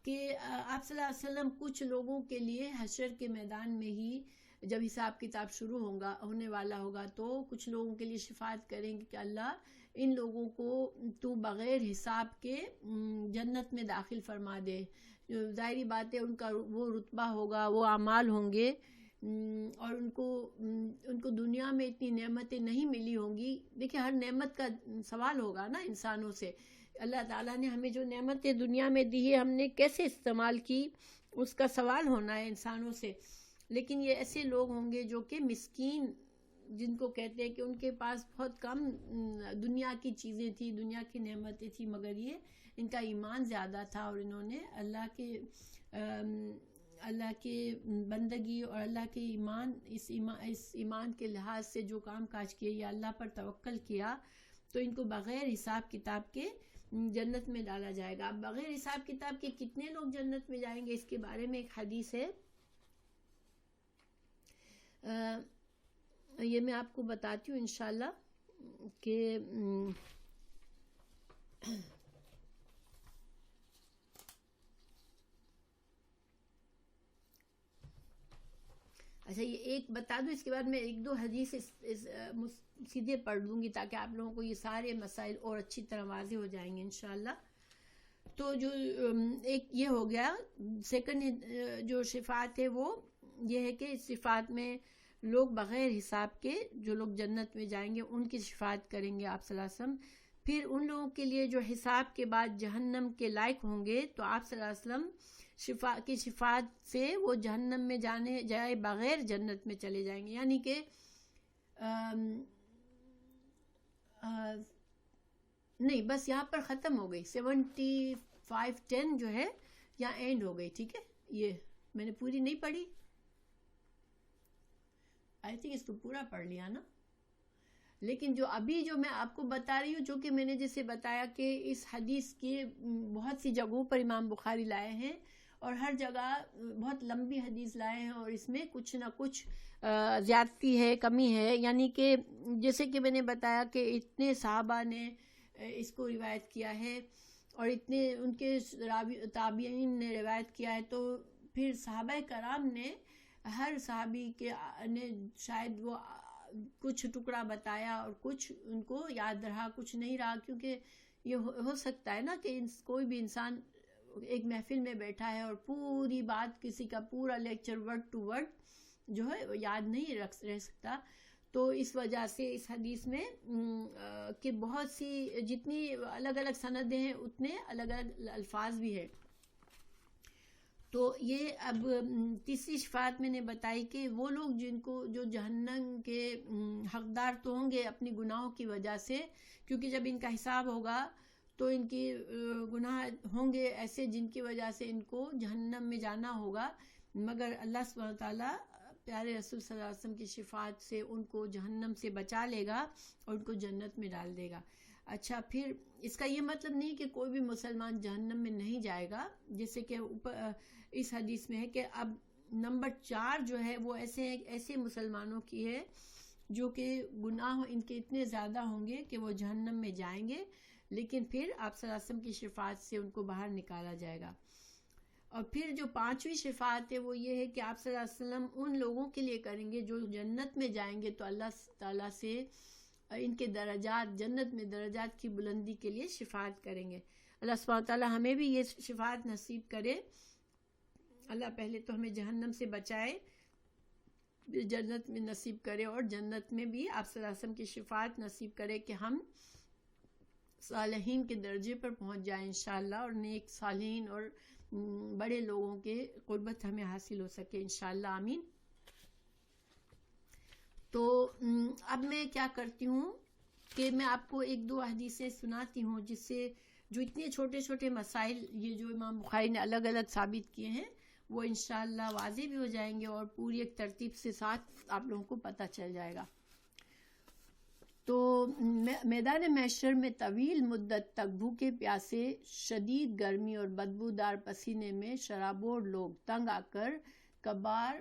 کہ آپ صلی اللہ علیہ وسلم کچھ لوگوں کے لیے حشر کے میدان میں ہی جب حساب کتاب شروع ہونے والا ہوگا تو کچھ لوگوں کے لیے شفاعت کریں گے کہ اللہ ان لوگوں کو تو بغیر حساب کے جنت میں داخل فرما دے. ظاہری بات ہے ان کا وہ رتبہ ہوگا، وہ اعمال ہوں گے، اور ان کو دنیا میں اتنی نعمتیں نہیں ملی ہوں گی. دیکھیں ہر نعمت کا سوال ہوگا نا انسانوں سے. اللہ تعالیٰ نے ہمیں جو نعمتیں دنیا میں دی ہے ہم نے کیسے استعمال کی، اس کا سوال ہونا ہے انسانوں سے. لیکن یہ ایسے لوگ ہوں گے جو کہ مسکین، جن کو کہتے ہیں کہ ان کے پاس بہت کم دنیا کی چیزیں تھی، دنیا کی نعمتیں تھی، مگر یہ ان کا ایمان زیادہ تھا اور انہوں نے اللہ کے بندگی اور اللہ کے اس ایمان کے لحاظ سے جو کام کاج کیے یا اللہ پر توکل کیا، تو ان کو بغیر حساب کتاب کے جنت میں ڈالا جائے گا. اب بغیر حساب کتاب کے کتنے لوگ جنت میں جائیں گے اس کے بارے میں ایک حدیث ہے، یہ میں آپ کو بتاتی ہوں انشاءاللہ کہ اچھا یہ ایک بتا دوں، اس کے بعد میں 1-2 حدیث سیدھے پڑھ دوں گی تاکہ آپ لوگوں کو یہ سارے مسائل اور اچھی طرح واضح ہو جائیں گے انشاءاللہ. تو جو ایک یہ ہو گیا، سیکنڈ جو شفاعت ہے وہ یہ ہے کہ اس شفاعت میں لوگ بغیر حساب کے جو لوگ جنت میں جائیں گے ان کی شفاعت کریں گے آپ صلی اللہ علیہ وسلم. پھر ان لوگوں کے لیے جو حساب کے بعد جہنم کے لائق ہوں گے تو آپ صلی اللہ علیہ وسلم کی شفاعت سے وہ جہنم میں جائے بغیر جنت میں چلے جائیں گے. یعنی کہ نہیں، بس یہاں پر ختم ہو گئی 75:10 جو ہے یہاں اینڈ ہو گئی. ٹھیک ہے، یہ میں نے پوری نہیں پڑھی، آئی تھنک اس کو پورا پڑھ لیا نا. لیکن جو ابھی جو میں آپ کو بتا رہی ہوں، جو کہ میں نے جیسے بتایا کہ اس حدیث کی بہت سی جگہوں پر امام بخاری لائے ہیں اور ہر جگہ بہت لمبی حدیث لائے ہیں اور اس میں کچھ نہ کچھ زیادتی ہے، کمی ہے. یعنی کہ جیسے کہ میں نے بتایا کہ اتنے صحابہ نے اس کو روایت کیا ہے اور اتنے ان کے تابعین نے روایت کیا ہے، تو پھر صحابہ کرام نے ہر صحابی کے نے شاید وہ کچھ ٹکڑا بتایا اور کچھ ان کو یاد رہا، کچھ نہیں رہا. کیونکہ یہ ہو سکتا ہے نا کہ کوئی بھی انسان ایک محفل میں بیٹھا ہے اور پوری بات، کسی کا پورا لیکچر ورڈ ٹو ورڈ جو ہے یاد نہیں رہ سکتا. تو اس وجہ سے اس حدیث میں کہ بہت سی جتنی الگ الگ سندیں ہیں اتنے الگ الگ الفاظ بھی ہیں. تو یہ اب تیسری شفاعت میں نے بتائی کہ وہ لوگ جو جہنم کے حقدار تو ہوں گے اپنی گناہوں کی وجہ سے، کیونکہ جب ان کا حساب ہوگا تو ان کی گناہ ہوں گے ایسے جن کی وجہ سے ان کو جہنم میں جانا ہوگا، مگر اللہ سبحانہ وتعالیٰ پیارے رسول صلی اللہ علیہ وسلم کی شفاعت سے ان کو جہنم سے بچا لے گا اور ان کو جنت میں ڈال دے گا. اچھا، پھر اس کا یہ مطلب نہیں کہ کوئی بھی مسلمان جہنم میں نہیں جائے گا، جیسے کہ اس حدیث میں ہے کہ اب نمبر 4 جو ہے وہ ایسے مسلمانوں کی ہے جو کہ گناہ ان کے اتنے زیادہ ہوں گے کہ وہ جہنم میں جائیں گے، لیکن پھر آپ صلی اللہ علیہ وسلم کی شفاعت سے ان کو باہر نکالا جائے گا. اور پھر جو 5ویں شفاعت ہے وہ یہ ہے کہ آپ صلی اللہ علیہ وسلم ان لوگوں کے لیے کریں گے جو جنت میں جائیں گے، تو اللہ تعالیٰ سے ان کے درجات، جنت میں درجات کی بلندی کے لیے شفاعت کریں گے. اللہ سبحانہ تعالیٰ ہمیں بھی یہ شفاعت نصیب کرے. اللہ پہلے تو ہمیں جہنم سے بچائے، جنت میں نصیب کرے، اور جنت میں بھی آپ صلی اللہ علیہ وسلم کی شفاعت نصیب کرے کہ ہم صالحین کے درجے پر پہنچ جائیں انشاءاللہ، اور نیک صالحین اور بڑے لوگوں کے قربت ہمیں حاصل ہو سکے انشاءاللہ، آمین. تو اب میں کیا کرتی ہوں کہ میں آپ کو 1-2 حدیثیں سناتی ہوں جس سے جو اتنے چھوٹے چھوٹے مسائل یہ جو امام بخاری نے الگ الگ ثابت کیے ہیں وہ انشاءاللہ واضح بھی ہو جائیں گے اور پوری ایک ترتیب سے ساتھ آپ لوگوں کو پتہ چل جائے گا. تو میدان محشر میں طویل مدت تک بھوکے پیاسے، شدید گرمی اور بدبودار پسینے میں شرابور لوگ تنگ آ کر کبار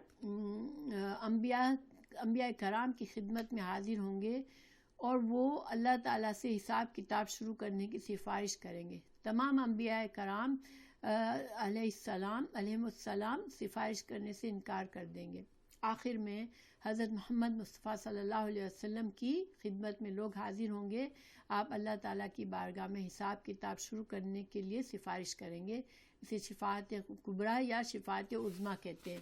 انبیاء کرام کی خدمت میں حاضر ہوں گے اور وہ اللہ تعالیٰ سے حساب کتاب شروع کرنے کی سفارش کریں گے. تمام انبیاء کرام علیہ السلام سفارش کرنے سے انکار کر دیں گے. آخر میں حضرت محمد مصطفیٰ صلی اللہ علیہ وسلم کی خدمت میں لوگ حاضر ہوں گے. آپ اللہ تعالیٰ کی بارگاہ میں حساب کتاب شروع کرنے کے لیے سفارش کریں گے. اسے شفاعت کبریٰ یا شفاعت عظمیٰ کہتے ہیں.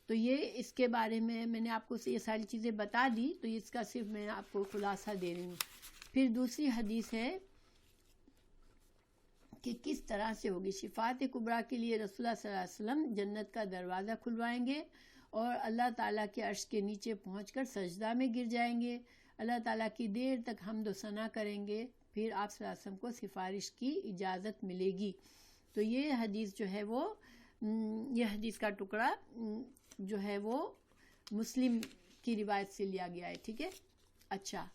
تو یہ اس کے بارے میں نے آپ کو یہ ساری چیزیں بتا دی، تو اس کا صرف میں آپ کو خلاصہ دے رہی ہوں. پھر دوسری حدیث ہے کہ کس طرح سے ہوگی شفاعت کبریٰ کے لیے. رسول اللہ صلی اللہ علیہ وسلم جنت کا دروازہ کھلوائیں گے اور اللہ تعالیٰ کے عرش کے نیچے پہنچ کر سجدہ میں گر جائیں گے. اللہ تعالیٰ کی دیر تک حمد و ثنا کریں گے. پھر آپ صلی اللہ علیہ وسلم کو سفارش کی اجازت ملے گی. تو یہ حدیث جو ہے وہ یہ حدیث کا ٹکڑا جو ہے وہ مسلم کی روایت سے لیا گیا ہے. ٹھیک ہے. اچھا،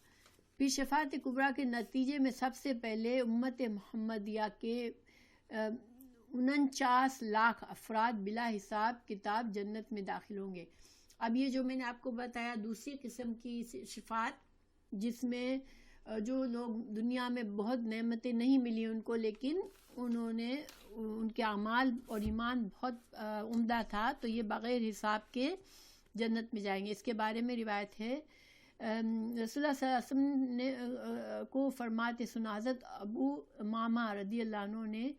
پھر شفاعت کبریٰ کے نتیجے میں سب سے پہلے امت محمدیہ کے 49 لاکھ افراد بلا حساب کتاب جنت میں داخل ہوں گے. اب یہ جو میں نے آپ کو بتایا دوسری قسم کی شفاعت، جس میں جو لوگ دنیا میں بہت نعمتیں نہیں ملی ان کو، لیکن انہوں نے ان کے اعمال اور ایمان بہت عمدہ تھا، تو یہ بغیر حساب کے جنت میں جائیں گے. اس کے بارے میں روایت ہے رسول اللہ صلی اللہ علیہ وسلم نے کو فرماتے سنا حضرت ابو امامہ رضی اللہ عنہ نے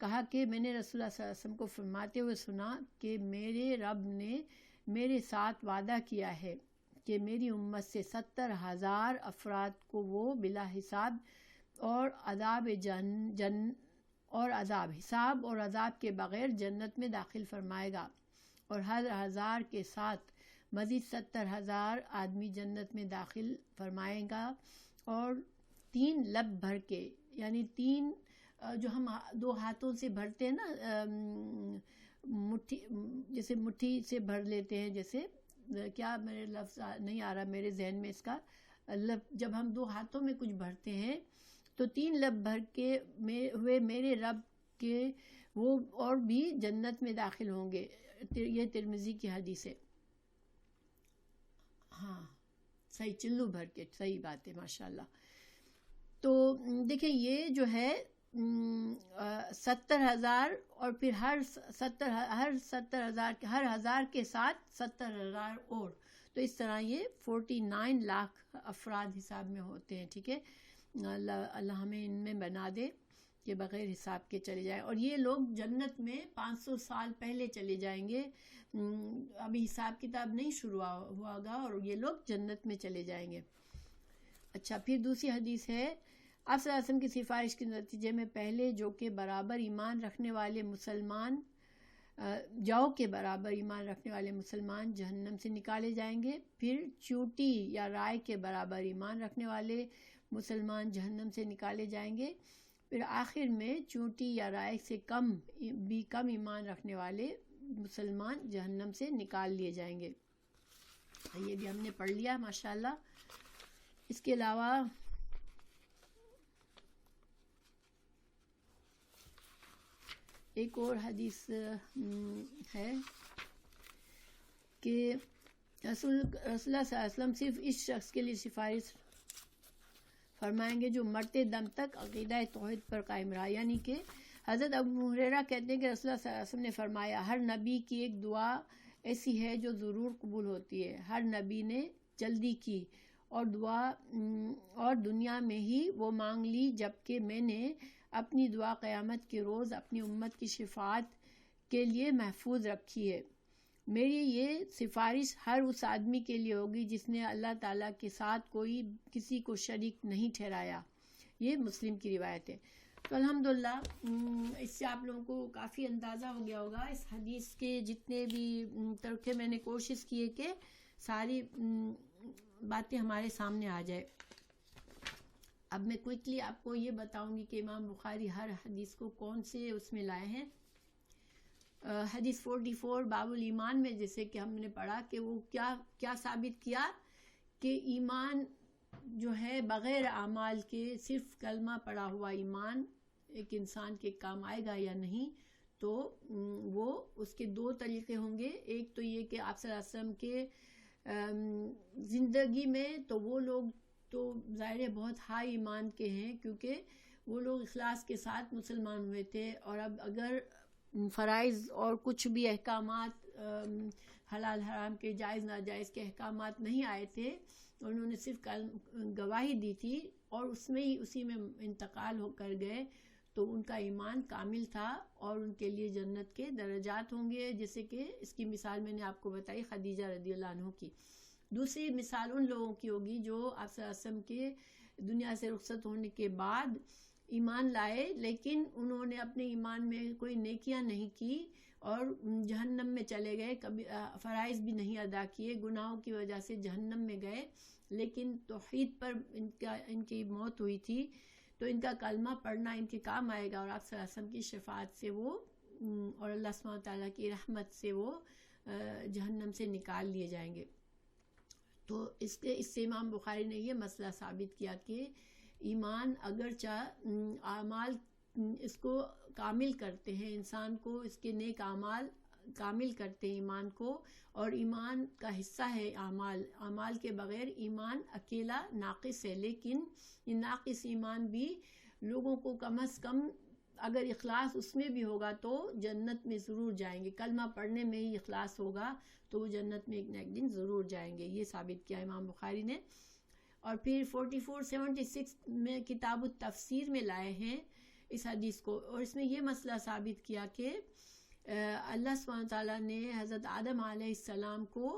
کہا کہ میں نے رسول اللہ صلی اللہ علیہ وسلم کو فرماتے ہوئے سنا کہ میرے رب نے میرے ساتھ وعدہ کیا ہے کہ میری امت سے 70,000 افراد کو وہ بلا حساب اور عذاب حساب اور عذاب کے بغیر جنت میں داخل فرمائے گا، اور ہر 1000 کے ساتھ مزید 70,000 آدمی جنت میں داخل فرمائے گا، اور 3 لب بھر کے، یعنی 3 جو ہم 2 ہاتھوں سے بھرتے ہیں نا، مٹھی، جیسے مٹھی سے بھر لیتے ہیں، جیسے کیا میرے لفظ نہیں آ رہا میرے ذہن میں اس کا، جب ہم 2 ہاتھوں میں کچھ بھرتے ہیں تو 3 لب بھر کے ہوئے میرے رب کے وہ اور بھی جنت میں داخل ہوں گے۔ یہ ترمذی کی حدیث ہے۔ ہاں صحیح، چلو بھر کے، صحیح بات ہے، ماشاءاللہ۔ تو دیکھیں یہ جو ہے 70,000، اور پھر ہر 1000 کے ساتھ 70,000 اور، تو اس طرح یہ 49 لاکھ افراد حساب میں ہوتے ہیں، ٹھیک ہے۔ اللہ ہمیں ان میں بنا دے کہ بغیر حساب کے چلے جائیں، اور یہ لوگ جنت میں 500 سال پہلے چلے جائیں گے، ابھی حساب کتاب نہیں شروع ہوا گا، اور یہ لوگ جنت میں چلے جائیں گے۔ اچھا، پھر دوسری حدیث ہے، آپ صلی اللہ علیہ وسلم کی سفارش کے نتیجے میں پہلے جو کے برابر ایمان رکھنے والے مسلمان جہنم سے نکالے جائیں گے، پھر چیوٹی یا رائے کے برابر ایمان رکھنے والے مسلمان جہنم سے نکالے جائیں گے، پھر آخر میں چیوٹی یا رائے سے کم ایمان رکھنے والے مسلمان جہنم سے نکال لیے جائیں گے۔ یہ بھی ہم نے پڑھ لیا ماشاءاللہ۔ اس کے علاوہ ایک اور حدیث ہے کہ رسول اللہ صلی اللہ علیہ وسلم صرف اس شخص کے لیے سفارش فرمائیں گے جو مرتے دم تک عقیدہ توحید پر قائم رہا، یعنی کہ حضرت ابو ہریرہ کہتے ہیں کہ رسول اللہ صلی اللہ علیہ وسلم نے فرمایا، ہر نبی کی ایک دعا ایسی ہے جو ضرور قبول ہوتی ہے، ہر نبی نے جلدی کی اور دنیا میں ہی وہ مانگ لی، جبکہ میں نے اپنی دعا قیامت کے روز اپنی امت کی شفاعت کے لیے محفوظ رکھی ہے۔ میری یہ سفارش ہر اس آدمی کے لیے ہوگی جس نے اللہ تعالیٰ کے ساتھ کسی کو شریک نہیں ٹھہرایا۔ یہ مسلم کی روایت ہے۔ تو الحمدللہ اس سے آپ لوگوں کو کافی اندازہ ہو گیا ہوگا اس حدیث کے جتنے بھی ترکے میں نے کوشش کی ہے کہ ساری باتیں ہمارے سامنے آ جائے۔ اب میں کوئکلی آپ کو یہ بتاؤں گی کہ امام بخاری ہر حدیث کو کون سے اس میں لائے ہیں۔ حدیث 44 باب الایمان میں جیسے کہ ہم نے پڑھا کہ وہ کیا ثابت کیا کہ ایمان جو ہے بغیر اعمال کے، صرف کلمہ پڑھا ہوا ایمان ایک انسان کے کام آئے گا یا نہیں، تو وہ اس کے 2 طریقے ہوں گے۔ ایک تو یہ کہ آپ صلی اللہ علیہ وسلم کے زندگی میں تو وہ لوگ تو ظاہر ہے بہت ہائی ایمان کے ہیں، کیونکہ وہ لوگ اخلاص کے ساتھ مسلمان ہوئے تھے، اور اب اگر فرائض اور کچھ بھی احکامات حلال حرام کے، جائز ناجائز کے احکامات نہیں آئے تھے، انہوں نے صرف گواہی دی تھی اور اسی میں انتقال ہو کر گئے، تو ان کا ایمان کامل تھا، اور ان کے لیے جنت کے درجات ہوں گے، جیسے کہ اس کی مثال میں نے آپ کو بتائی خدیجہ رضی اللہ عنہ کی۔ دوسری مثال ان لوگوں کی ہوگی جو آپ صلی اللہ علیہ وسلم کے دنیا سے رخصت ہونے کے بعد ایمان لائے، لیکن انہوں نے اپنے ایمان میں کوئی نیکیاں نہیں کی اور جہنم میں چلے گئے، کبھی فرائض بھی نہیں ادا کیے، گناہوں کی وجہ سے جہنم میں گئے، لیکن توحید پر ان کی موت ہوئی تھی، تو ان کا کلمہ پڑھنا ان کے کام آئے گا، اور آپ صلی اللہ علیہ وسلم کی شفاعت سے وہ اور اللہ سبحانہ تعالیٰ کی رحمت سے وہ جہنم سے نکال لیے جائیں گے۔ تو اس سے امام بخاری نے یہ مسئلہ ثابت کیا کہ ایمان اگرچہ اعمال اس کو کامل کرتے ہیں، انسان کو اس کے نیک اعمال کامل کرتے ہیں ایمان کو، اور ایمان کا حصہ ہے اعمال کے بغیر ایمان اکیلا ناقص ہے، لیکن یہ ناقص ایمان بھی لوگوں کو کم از کم اگر اخلاص اس میں بھی ہوگا تو جنت میں ضرور جائیں گے، کلمہ پڑھنے میں ہی اخلاص ہوگا تو وہ جنت میں ایک نہ ایک دن ضرور جائیں گے، یہ ثابت کیا امام بخاری نے۔ اور پھر 4476 میں کتاب التفسیر میں لائے ہیں اس حدیث کو، اور اس میں یہ مسئلہ ثابت کیا کہ اللہ سبحانہ تعالیٰ نے حضرت آدم علیہ السلام کو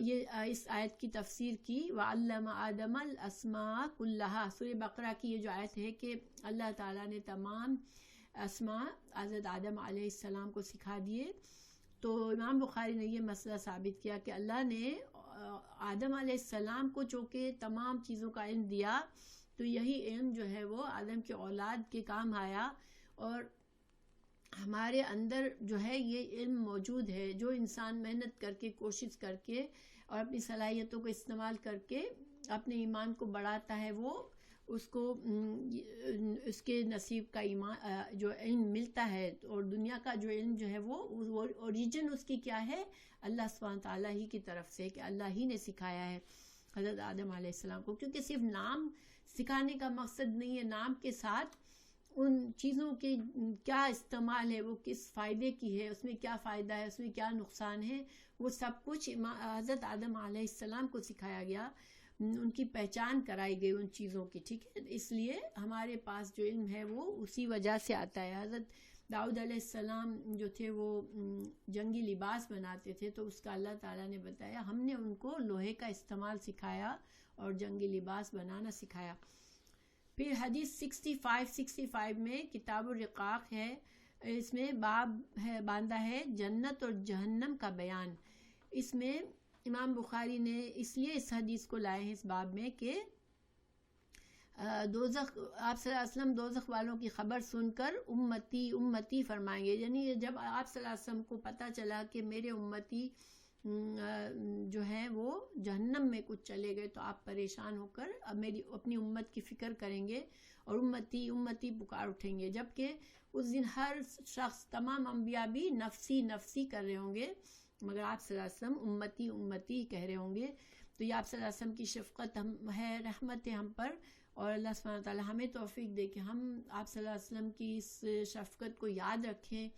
یہ اس آیت کی تفسیر کی وَعَلَّمَ آدَمَ الْأَسْمَاءَ كُلَّهَا، سورہ بقرہ کی یہ جو آیت ہے کہ اللہ تعالیٰ نے تمام اسماء حضرت آدم علیہ السلام کو سکھا دیے. تو امام بخاری نے یہ مسئلہ ثابت کیا کہ اللہ نے آدم علیہ السلام کو چونکہ تمام چیزوں کا علم دیا تو یہی علم جو ہے وہ آدم کے اولاد کے کام آیا، اور ہمارے اندر جو ہے یہ علم موجود ہے. جو انسان محنت کر کے کوشش کر کے اور اپنی صلاحیتوں کو استعمال کر کے اپنے ایمان کو بڑھاتا ہے وہ اس کو اس کے نصیب کا ایمان جو علم ملتا ہے. اور دنیا کا جو علم جو ہے وہ اوریجن اس کی کیا ہے؟ اللہ سبحانہ تعالیٰ ہی کی طرف سے، کہ اللہ ہی نے سکھایا ہے حضرت آدم علیہ السلام کو. کیونکہ صرف نام سکھانے کا مقصد نہیں ہے، نام کے ساتھ ان چیزوں کے کیا استعمال ہے، وہ کس فائدے کی ہے، اس میں کیا فائدہ ہے، اس میں کیا نقصان ہے، وہ سب کچھ حضرت آدم علیہ السلام کو سکھایا گیا، ان کی پہچان کرائی گئی ان چیزوں کی. ٹھیک ہے، اس لیے ہمارے پاس جو علم ہے وہ اسی وجہ سے آتا ہے. حضرت داؤد علیہ السلام جو تھے وہ جنگی لباس بناتے تھے، تو اس کا اللہ تعالیٰ نے بتایا ہم نے ان کو لوہے کا استعمال سکھایا اور جنگی لباس بنانا سکھایا. پھر حدیث 65 میں کتاب الرقاق ہے، اس میں باب ہے باندھا ہے جنت اور جہنم کا بیان. اس میں امام بخاری نے اس لیے اس حدیث کو لائے ہیں اس باب میں کہ دوزخ، آپ صلی اللہ علیہ وسلم دوزخ والوں کی خبر سن کر امتی امتی فرمائیں گے. یعنی جب آپ صلی اللہ علیہ وسلم کو پتہ چلا کہ میرے امتی جو ہیں وہ جہنم میں کچھ چلے گئے تو آپ پریشان ہو کر اب میری اپنی امت کی فکر کریں گے اور امتی امتی پکار اٹھیں گے. جبکہ اس دن ہر شخص، تمام انبیاء بھی نفسی نفسی کر رہے ہوں گے، مگر آپ صلی اللہ علیہ وسلم امتی امتی کہہ رہے ہوں گے. تو یہ آپ صلی اللہ علیہ وسلم کی شفقت ہے، رحمت ہے ہم پر، اور اللہ سبحانہ تعالیٰ ہمیں توفیق دے کہ ہم آپ صلی اللہ علیہ وسلم کی اس شفقت کو یاد رکھیں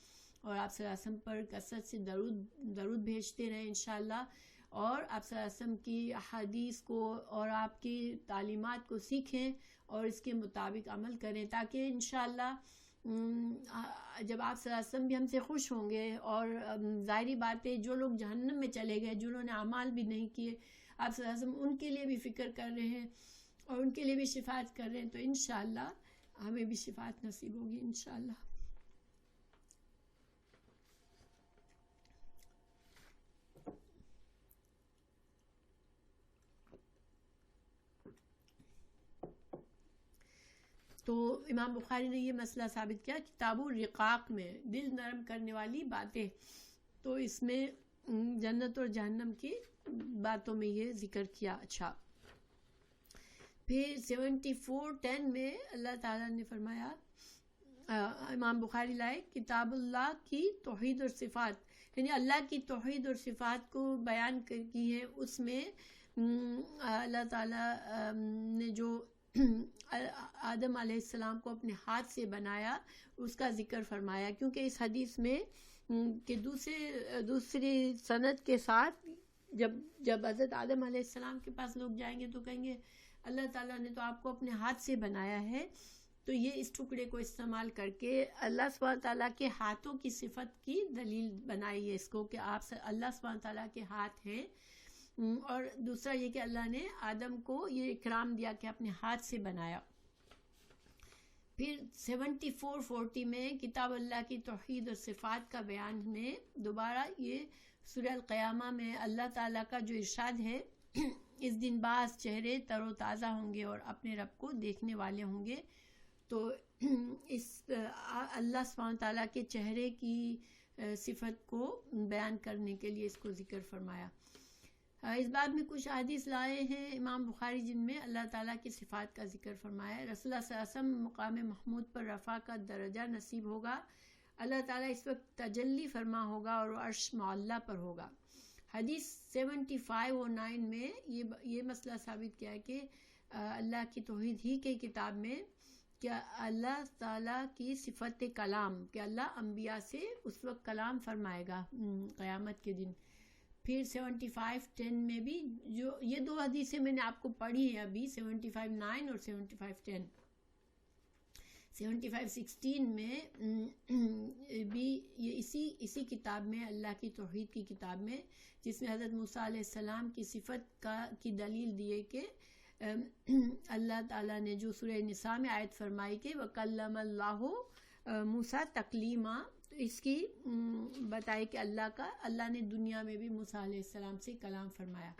اور آپ صلی اللہ علیہ وسلم پر کثرت سے درود بھیجتے رہیں انشاءاللہ، اور آپ صلی اللہ علیہ وسلم کی احادیث کو اور آپ کی تعلیمات کو سیکھیں اور اس کے مطابق عمل کریں، تاکہ انشاءاللہ جب آپ صلی اللہ علیہ وسلم بھی ہم سے خوش ہوں گے. اور ظاہری بات ہے جو لوگ جہنم میں چلے گئے، جنہوں نے اعمال بھی نہیں کیے، آپ صلی اللہ علیہ وسلم ان کے لیے بھی فکر کر رہے ہیں اور ان کے لیے بھی شفاعت کر رہے ہیں، تو انشاءاللہ ہمیں بھی شفاعت نصیب ہوگی انشاءاللہ. تو امام بخاری نے یہ مسئلہ ثابت کیا کتاب الرقاق میں، دل نرم کرنے والی باتیں. تو اس میں جنت اور جہنم کی باتوں میں یہ ذکر کیا. اچھا، پھر 74:10 میں اللہ تعالیٰ نے فرمایا، امام بخاری لائے کتاب اللہ کی توحید اور صفات، یعنی اللہ کی توحید اور صفات کو بیان کی ہے. اس میں اللہ تعالیٰ نے جو آدم علیہ السلام کو اپنے ہاتھ سے بنایا اس کا ذکر فرمایا. کیونکہ اس حدیث میں کہ دوسری سند کے ساتھ جب حضرت آدم علیہ السلام کے پاس لوگ جائیں گے تو کہیں گے اللہ تعالیٰ نے تو آپ کو اپنے ہاتھ سے بنایا ہے. تو یہ اس ٹکڑے کو استعمال کر کے اللہ سبحانہ تعالیٰ کے ہاتھوں کی صفت کی دلیل بنائی ہے اس کو، کہ آپ اللہ سبحانہ تعالیٰ کے ہاتھ ہیں. اور دوسرا یہ کہ اللہ نے آدم کو یہ اکرام دیا کہ اپنے ہاتھ سے بنایا. پھر 74:40 میں کتاب اللہ کی توحید اور صفات کا بیان میں دوبارہ یہ سورہ القیامہ میں اللہ تعالیٰ کا جو ارشاد ہے اس دن بعض چہرے تر و تازہ ہوں گے اور اپنے رب کو دیکھنے والے ہوں گے. تو اس اللہ سبحانہ تعالیٰ کے چہرے کی صفت کو بیان کرنے کے لیے اس کو ذکر فرمایا. اس بات میں کچھ حدیث لائے ہیں امام بخاری جن میں اللہ تعالیٰ کی صفات کا ذکر فرمایا ہے. رسول اللہ صلی اللہ علیہ وسلم مقام محمود پر رفع کا درجہ نصیب ہوگا. اللہ تعالیٰ اس وقت تجلی فرما ہوگا اور عرش معلیٰ پر ہوگا. حدیث 75:9 میں یہ مسئلہ ثابت کیا ہے کہ اللہ کی توحید ہی کی کتاب میں کہ اللہ تعالیٰ کی صفت کلام، کہ اللہ انبیاء سے اس وقت کلام فرمائے گا قیامت کے دن. پھر 75:10 میں بھی جو یہ دو حدیثیں میں نے آپ کو پڑھی ہیں ابھی، 75:9 اور 75:10. 75:16 میں بھی یہ اسی کتاب میں، اللہ کی توحید کی کتاب میں، جس میں حضرت موسیٰ علیہ السلام کی صفت کی دلیل دیے کہ اللہ تعالیٰ نے جو سورہ نساء میں آیت فرمائی کہ وَكَلَّمَ اللَّهُ موسیٰ تکلیما، تو اس کی بتائی کہ اللہ نے دنیا میں بھی موسیٰ علیہ السلام سے کلام فرمایا.